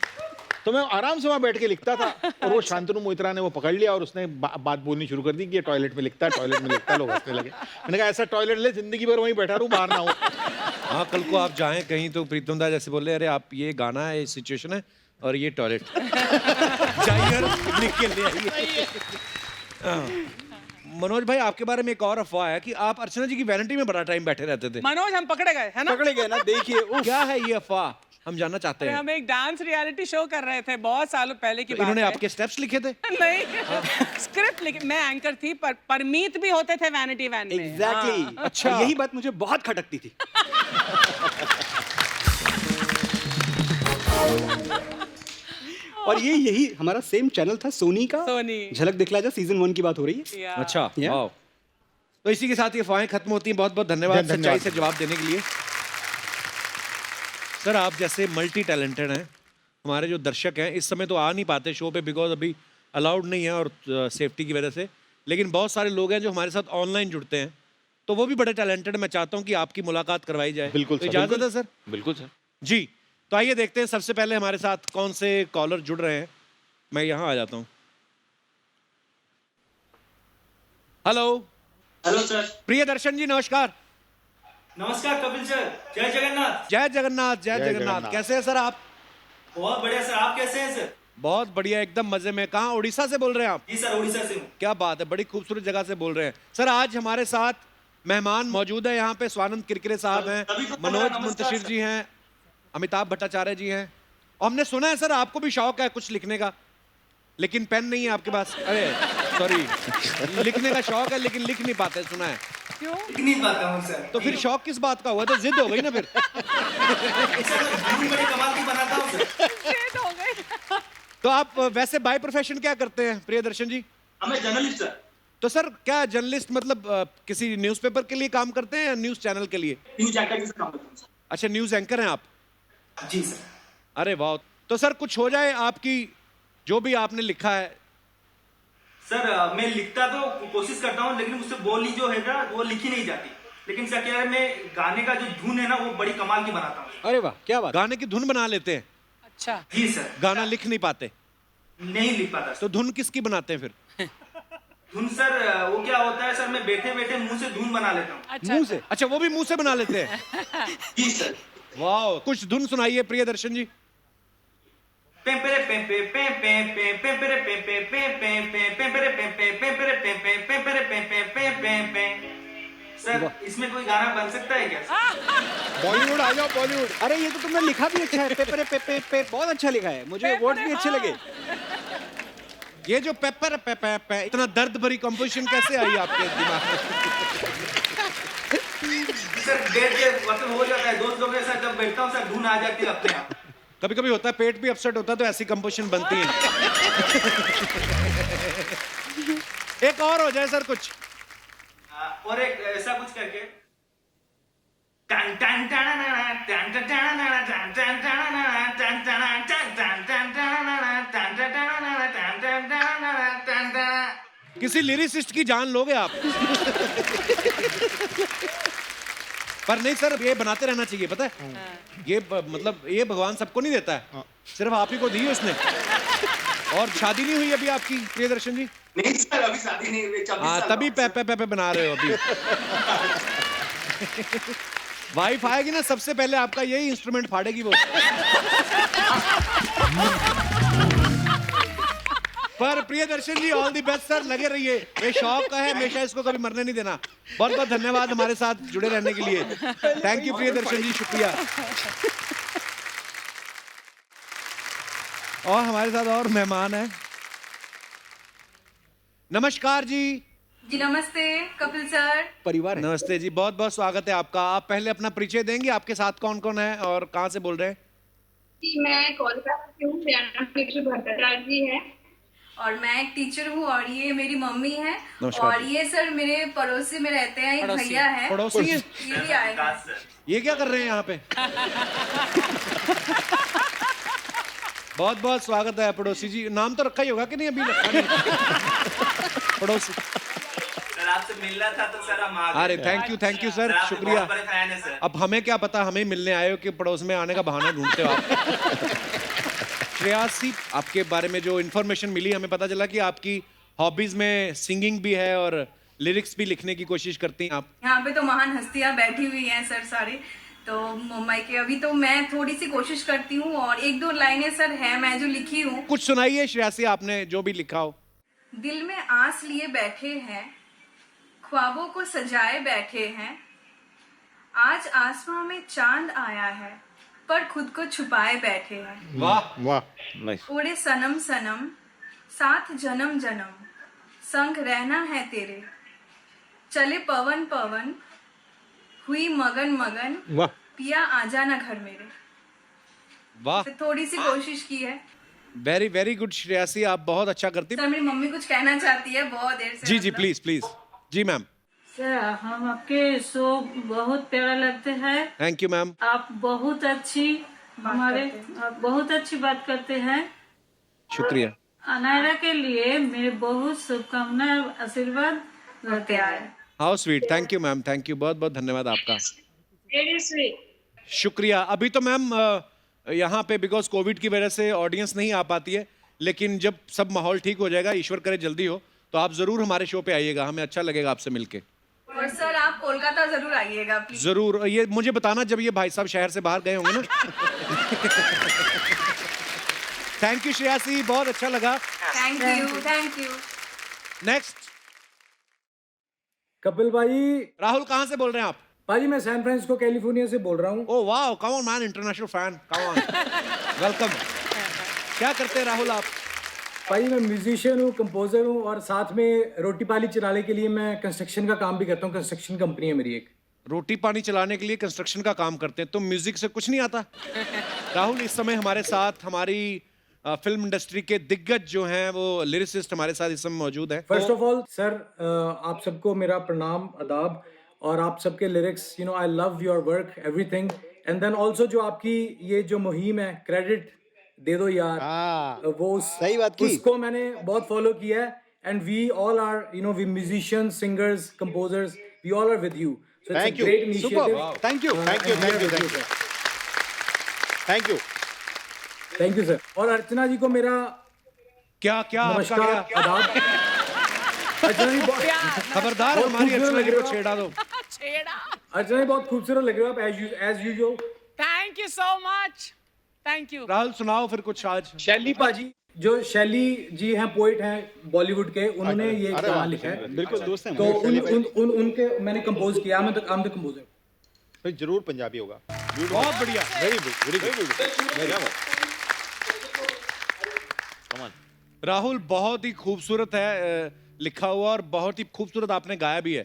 तो मैं आराम से वहाँ बैठ के लिखता था। और वो शांतनु मोहित्रा ने वो पकड़ लिया और उसने बात बोलनी शुरू कर दी कि ये टॉयलेट में लिखता है, टॉयलेट में लिखता है। लोग हंसने लगे। मैंने कहा ऐसा टॉयलेट ले, जिंदगी भर वहीं बैठा रहूं, बाहर ना हो। हाँ, कल को आप जाएं कहीं तो प्रीतम दा जैसे बोले, अरे आप ये गाना है, ये सिचुएशन है और ये टॉयलेट, जाइए और लिख के ले आइए। मनोज भाई, आपके बारे में एक और अफवाह है कि आप अर्चना जी की वैनिटी में बड़ा टाइम बैठे रहते थे। मनोज, हम पकड़े गए है ना? पकड़े गए ना, देखिए। क्या है ये अफवाह, हम जानना चाहते हैं। हम एक डांस रियलिटी शो कर रहे थे बहुत सालों पहले की तो बात इन्होंने है। आपके स्टेप्स लिखे थे? नहीं, स्क्रिप्ट लिखी। मैं एंकर थी, पर परमीत भी होते थे वैनिटी वैन में। एग्जैक्टली। अच्छा, यही बात मुझे बहुत खटकती थी। और ये यही हमारा सेम चैनल था, सोनी का, सोनी। झलक दिखला जा, सीजन 1 की बात हो रही है। अच्छा, Yeah. वाओ। तो इसी के साथ ये अफवाहें खत्म होती हैं। बहुत बहुत धन्यवाद सच्चाई से जवाब देने के लिए। सर, आप जैसे मल्टी टैलेंटेड हैं, हमारे जो दर्शक हैं इस समय तो आ नहीं पाते शो पे, बिकॉज अभी अलाउड नहीं है और सेफ्टी की वजह से, लेकिन बहुत सारे लोग हैं जो हमारे साथ ऑनलाइन जुड़ते हैं, तो वो भी बड़े टैलेंटेड। मैं चाहता हूँ कि आपकी मुलाकात करवाई जाए। बिल्कुल तो सर, इजाजत है सर? बिल्कुल सर। जी, तो आइए देखते हैं सबसे पहले हमारे साथ कौन से कॉलर जुड़ रहे हैं। मैं यहाँ आ जाता हूँ। हेलो। Hello sir. प्रिय दर्शन जी, नमस्कार। नमस्कार कपिल सर। जय जगन्नाथ। जय जगन्नाथ, जय जगन्नाथ। कैसे हैं सर आप? बहुत बढ़िया सर, आप कैसे हैं सर? बहुत बढ़िया, एकदम मजे में। कहाँ, उड़ीसा से बोल रहे हैं आप? जी सर, उड़ीसा से हूँ। क्या बात है, बड़ी खूबसूरत जगह से बोल रहे हैं सर। आज हमारे साथ मेहमान मौजूद है यहाँ पे। स्वानंद किरकिरे साहब हैं, मनोज मुंतशिर जी हैं, अमिताभ भट्टाचार्य जी हैं, और हमने सुना है सर आपको भी शौक है कुछ लिखने का। लेकिन पेन नहीं है आपके पास। अरे सॉरी, लिखने का शौक है लेकिन लिख नहीं पाते, सुना है। क्यों? लिख नहीं पाता हूँ सर। तो फिर शौक किस बात का हुआ? तो जिद हो गई ना फिर। धुन बड़ी कमाल की बनाता हूँ सर। शेड हो गए। तो आप वैसे बाय प्रोफेशन क्या करते हैं प्रियदर्शन जी? मैं जर्नलिस्ट सर। तो सर क्या जर्नलिस्ट मतलब किसी न्यूज़पेपर के लिए काम करते हैं या न्यूज़ चैनल के लिए? न्यूज एंकर जैसे काम करता हूँ सर। अच्छा, न्यूज़ एंकर हैं आप? जी सर। अरे वाह। तो सर कुछ हो जाए आपकी, जो भी आपने लिखा है। सर मैं लिखता तो कोशिश करता हूँ, लेकिन मुझसे बोली जो है ना वो लिखी नहीं जाती। लेकिन सर क्या है, मैं गाने का जो धुन है ना वो बड़ी कमाल की बनाता हूँ। अरे वाह, क्या बात। गाने की धुन बना लेते हैं, अच्छा। जी सर। गाना लिख नहीं पाते? नहीं लिख पाता सर। तो धुन किसकी बनाते हैं फिर? धुन सर वो क्या होता है सर, मैं बैठे बैठे मुंह से धुन बना लेता हूँ। अच्छा, मुंह से? अच्छा, वो भी मुंह से बना लेते हैं? जी सर। वाह, कुछ धुन सुनाइए प्रियदर्शन जी। पेम्पेरे पेम्पे पेम्पे पेम्पेरे पेम्पे पेम्पे पेम्पेरे पेम्पे पेम्पेरे पेम्पे पेम्पेरे पेम्पे पेम्पे। सर इसमें कोई गाना बन सकता है क्या? बॉलीवुड आ जाओ, बॉलीवुड। अरे ये तो तुमने लिखा भी अच्छा है, पेपर पे पे पे बहुत अच्छा लिखा है, मुझे वर्ड्स भी अच्छे लगे। ये जो पेपर पे पे पे इतना दर्द भरी कंपोजिशन कैसे आई आपके दिमाग में? सर बैठ के मतलब हो जाता है, दोस्त लोगों के साथ जब बैठता हूँ सर धुन आ जाती है अपने आप। कभी कभी होता है पेट भी अपसेट होता है तो ऐसी कंपोजिशन बनती है। एक और हो जाए सर कुछ। और एक ऐसा कुछ करके टन टन टन टन टन टन टन टन टन टन टन। किसी लिरिसिस्ट की जान लोगे आप। पर नहीं सर, ये बनाते रहना चाहिए, पता है? ये मतलब ये भगवान सबको नहीं देता है, सिर्फ आप ही को दी है उसने। और शादी नहीं हुई अभी आपकी प्रियदर्शन जी? नहीं सर, अभी शादी नहीं हुई। हाँ, तभी पे पे बना रहे हो अभी। वाइफ आएगी ना, सबसे पहले आपका यही इंस्ट्रूमेंट फाड़ेगी वो। पर प्रियदर्शन जी ऑल द बेस्ट सर, लगे रहिए, ये शौक का है, हमेशा इसको कभी मरने नहीं देना। बहुत बहुत धन्यवाद हमारे साथ जुड़े रहने के लिए। थैंक यू प्रियदर्शन जी, शुक्रिया। और हमारे साथ और मेहमान हैं। नमस्कार जी। जी नमस्ते कपिल सर। परिवार है। नमस्ते जी, बहुत बहुत स्वागत है आपका। आप पहले अपना परिचय देंगे, आपके साथ कौन कौन है और कहाँ से बोल रहे हैं? जी मैं कोलकाता से हूँ, मेरा नाम कृष्ण भट्टाचार्य जी है और मैं एक टीचर हूँ और ये मेरी मम्मी है। नमस्कार और ये सर मेरे पड़ोसी में रहते हैं, एक भैया है। पड़ोसी हैं? ये भी आए हैं। ये क्या कर रहे हैं यहाँ पे? बहुत बहुत स्वागत है पड़ोसी जी। नाम तो रखा ही होगा कि नहीं? अभी रखा नहीं। पड़ोसी सर आपसे मिलना था तो सर हम आ गए। अरे थैंक यू सर, आपके शुक्रिया। बहुत बड़े फैन हैं सर। अब हमें क्या पता, हमें मिलने आए हो कि पड़ोस में आने का बहाना ढूंढते हो आप। श्रेयासी, आपके बारे में जो इन्फॉर्मेशन मिली, हमें पता चला कि आपकी हॉबीज में सिंगिंग भी है और लिरिक्स भी लिखने की कोशिश करती हैं आप। यहाँ पे तो महान हस्तियाँ बैठी हुई हैं सर सारी, तो मुंबई के। अभी तो मैं थोड़ी सी कोशिश करती हूँ और एक दो लाइनें सर है मैं जो लिखी हूँ। कुछ सुनाइए श्रेयासी, आपने जो भी लिखा हो। दिल में आस लिए बैठे हैं, ख्वाबों को सजाए बैठे हैं, आज आसमां में चांद आया है पर खुद को छुपाए बैठे हैं। वाह वाह। नाइस। उड़े सनम सनम साथ जन्म जन्म, संग रहना है तेरे, चले पवन पवन हुई मगन मगन, वाह। पिया आ जाना घर मेरे। वाह, तो थोड़ी सी कोशिश की है वेरी वेरी गुड श्रेयासी, आप बहुत अच्छा करती। सर। मेरी मम्मी कुछ कहना चाहती है बहुत देर से। जी जी, मतलब। Please please. जी मैम। सर हम आपके शो बहुत प्यारा लगते हैं। Thank you ma'am. आप बहुत अच्छी आप बहुत अच्छी बात करते हैं। शुक्रिया। अनायरा के लिए मेरे बहुत शुभकामनाएं, आशीर्वाद रहते हैं। How sweet, thank you ma'am, thank you, बहुत बहुत धन्यवाद आपका। Very sweet. शुक्रिया। अभी तो मैम यहाँ पे बिकॉज कोविड की वजह से ऑडियंस नहीं आ पाती है, लेकिन जब सब माहौल ठीक हो जाएगा, ईश्वर करे जल्दी हो, तो आप जरूर हमारे शो पे आइएगा, हमें अच्छा लगेगा आपसे मिलके। और सर आप कोलकाता जरूर आइएगा प्लीज। जरूर, ये मुझे बताना जब ये भाई साहब शहर से बाहर गए होंगे ना। थैंक यू श्रेयासी, बहुत अच्छा लगा। Thank you thank you. Next Kapil भाई। राहुल, कहाँ से बोल रहे हैं आप? भाजी मैं सैन फ्रांसिस्को कैलिफोर्निया से बोल रहा हूँ। ओह वाह, come on man, international fan, come on. Welcome. क्या करते हैं राहुल आप? भाई मैं म्यूजिशियन हूँ, कंपोजर हूँ और साथ में रोटी पाली चलाने के लिए मैं कंस्ट्रक्शन का काम भी करता हूँ। कंस्ट्रक्शन कंपनी है मेरी एक। रोटी पानी चलाने के लिए कंस्ट्रक्शन का काम करते हैं, तो म्यूजिक से कुछ नहीं आता? राहुल इस समय हमारे साथ हमारी फिल्म इंडस्ट्री के दिग्गज जो हैं वो लिरिसिस्ट हमारे साथ इस समय मौजूद हैं। फर्स्ट ऑफ ऑल सर, आप सबको मेरा प्रणाम आदाब और आप सबके lyrics, you know I love your work everything. And then also जो आपकी ये जो मुहिम है, क्रेडिट दे दो यार, वो सही बात की। उसको मैंने बहुत फॉलो किया है। And we all are, you know, we musicians, singers, composers, we all are with you. Thank you. Great Superb. Initiative. Thank you. Thank you. Thank you. Thank you. Thank you. Thank you sir. और अर्चना जी को मेरा क्या क्या आपका नमस्कार क्या? आदाब। अर्चना जी खबरदार बहुत हमारी खूबसूरत अर्चना लग जी रहे को हो। छेड़ा दो। छेड़ा। अर्चना जी बहुत खूबसूरत लग रहे हो आप as usual. Thank you so much, thank you. Rahul सुनाओ फिर कुछ आज। शैली पाजी, जो शैली जी हैं, पोइट हैं बॉलीवुड के, उन्होंने ये अरे गाना वाह, लिखा है। बिल्कुल दोस्त हैं तो हमारे। उनके मैंने कंपोज किया। I am the composer. भाई जरूर पंजाबी होगा। बहुत बढ़िया। Very good, very good. Rahul बहुत ही खूबसूरत है लिखा हुआ और बहुत ही खूबसूरत आपने गाया भी है।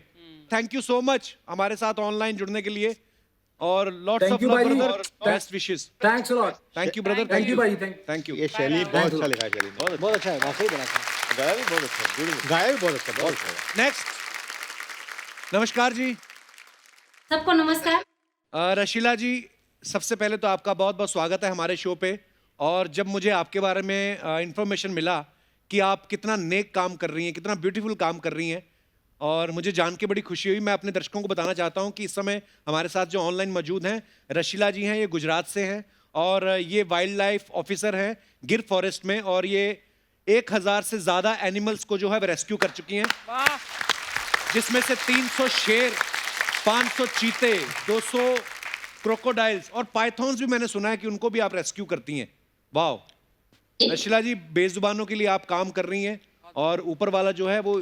थैंक यू सो मच हमारे साथ ऑनलाइन जुड़ने के लिए और lots Thank of you, love भाई। Brother, best wishes. Thanks a lot. Thank you brother. Thank you भाई। Thank you. ये शैली बहुत अच्छा लिखा है शैली ने। बहुत अच्छा है, वाकई बड़ा अच्छा। गाया भी बहुत अच्छा, beautiful। गाया भी बहुत अच्छा, बहुत अच्छा। नेक्स्ट। नमस्कार जी। सबको नमस्कार। रशीला जी, सबसे पहले तो आपका बहुत बहुत स्वागत है हमारे शो पे। और जब मुझे आपके बारे में इंफॉर्मेशन मिला कि आप कितना नेक काम कर रही हैं, कितना ब्यूटीफुल काम कर रही हैं, और मुझे जान के बड़ी खुशी हुई। मैं अपने दर्शकों को बताना चाहता हूं कि इस समय हमारे साथ जो ऑनलाइन मौजूद हैं, रशीला जी हैं, ये गुजरात से हैं और ये वाइल्ड लाइफ ऑफिसर हैं गिर फॉरेस्ट में, और ये 1000 से ज़्यादा एनिमल्स को जो है रेस्क्यू कर चुकी हैं, जिसमें से 300 शेर, 500 चीते, 200 क्रोकोडाइल्स और पाइथॉन्स भी मैंने सुना है कि उनको भी आप रेस्क्यू करती हैं। वाह रशीला जी, बेजुबानों के लिए आप काम कर रही हैं और ऊपर वाला जो है वो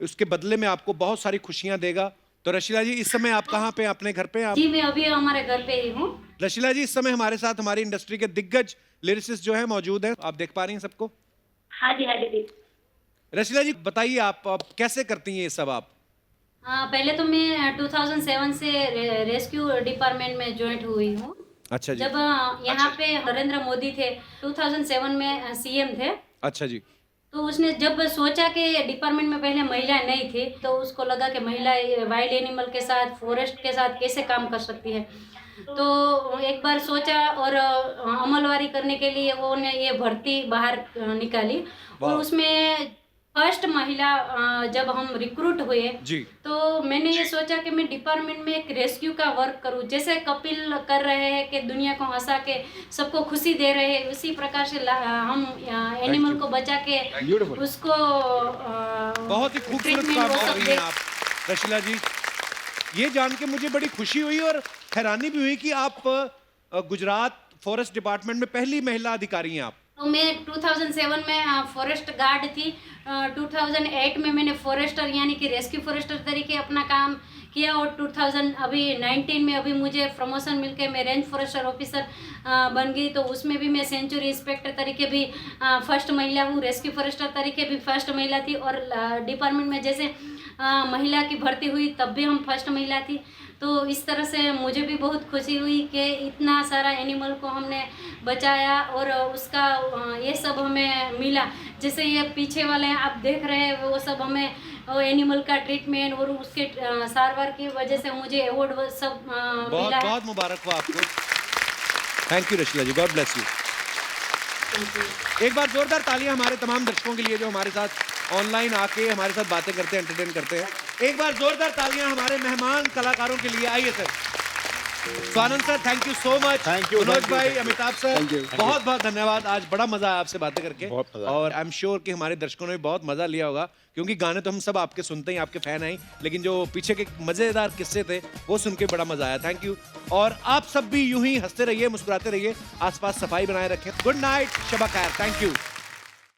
उसके बदले में आपको बहुत सारी खुशियां देगा। तो रशीला जी, इस समय आप कहाँ पे? अपने घर पे आप? जी मैं अभी हमारे घर पे ही हूँ। रशीला जी, इस समय हमारे साथ हमारी इंडस्ट्री के दिग्गज लिरिसिस्ट जो है मौजूद हैं, आप देख पा रही हैं सबको? हाँ जी, हाँ जी। रशीला जी बताइए, आप कैसे करती हैं ये सब? आप पहले तो मैं 2007 से रेस्क्यू डिपार्टमेंट में ज्वाइन हुई हूँ। अच्छा जी। जब यहाँ पे नरेंद्र मोदी थे, 2007 में सीएम थे। अच्छा जी। तो उसने जब सोचा कि डिपार्टमेंट में पहले महिलाएं नहीं थी, तो उसको लगा कि महिलाएं वाइल्ड एनिमल के साथ, फॉरेस्ट के साथ कैसे काम कर सकती है। तो एक बार सोचा और अमलवारी करने के लिए उन्होंने ये भर्ती बाहर निकाली और उसमें फर्स्ट महिला जब हम रिक्रूट हुए जी, तो मैंने ये सोचा कि मैं डिपार्टमेंट में एक रेस्क्यू का वर्क करूं, जैसे कपिल कर रहे हैं कि दुनिया को हंसा के सबको खुशी दे रहे हैं, उसी प्रकार से हम एनिमल को बचा के उसको बहुत ही खूबसूरत काम कर रही हैं आप रशीला जी। ये जान के मुझे बड़ी खुशी हुई और हैरानी भी हुई कि आप गुजरात फॉरेस्ट डिपार्टमेंट में पहली महिला अधिकारी हैं आप। तो मैं 2007 में फॉरेस्ट गार्ड थी। 2008 में मैंने फॉरेस्टर यानी कि रेस्क्यू फॉरेस्टर तरीके अपना काम किया और 2019 में अभी मुझे प्रमोशन मिलके मैं रेंज फॉरेस्टर ऑफिसर बन गई। तो उसमें भी मैं सेंचुरी इंस्पेक्टर तरीके भी फर्स्ट महिला हूँ, रेस्क्यू फॉरेस्टर तरीके भी फर्स्ट महिला थी और डिपार्टमेंट में जैसे महिला की भर्ती हुई तब भी हम फर्स्ट महिला थी। तो इस तरह से मुझे भी बहुत खुशी हुई कि इतना सारा एनिमल को हमने बचाया और उसका ये सब हमें मिला। जैसे ये पीछे वाले आप देख रहे हैं वो सब हमें एनिमल का ट्रीटमेंट और उसके सारवार की वजह से मुझे अवार्ड सब मिला है। बहुत मुबारक हो आपको। Thank you Rashila ji, God bless you. एक बार जोरदार तालियां हमारे तमाम दर्शकों के लिए जो हमारे साथ ऑनलाइन आके हमारे साथ बातें करते हैं, एंटरटेन करते हैं। एक बार जोरदार तालियां हमारे मेहमान कलाकारों के लिए। आइए sir. Swanand sir, thank you so much. Thank you Manoj भाई, अमिताभ सर, Thank you. बहुत बहुत धन्यवाद। आज बड़ा मजा आया आपसे बातें करके बहुत मजा आया। और आई एम श्योर कि हमारे दर्शकों ने भी बहुत मजा लिया होगा, क्योंकि गाने तो हम सब आपके सुनते ही, आपके फैन हैं, लेकिन जो पीछे के मजेदार किस्से थे वो सुन के बड़ा मजा आया। Thank you. और आप सब भी यूं ही हंसते रहिए, मुस्कुराते रहिए, आसपास सफाई बनाए रखें। गुड नाइट, शबा खैर। Thank you.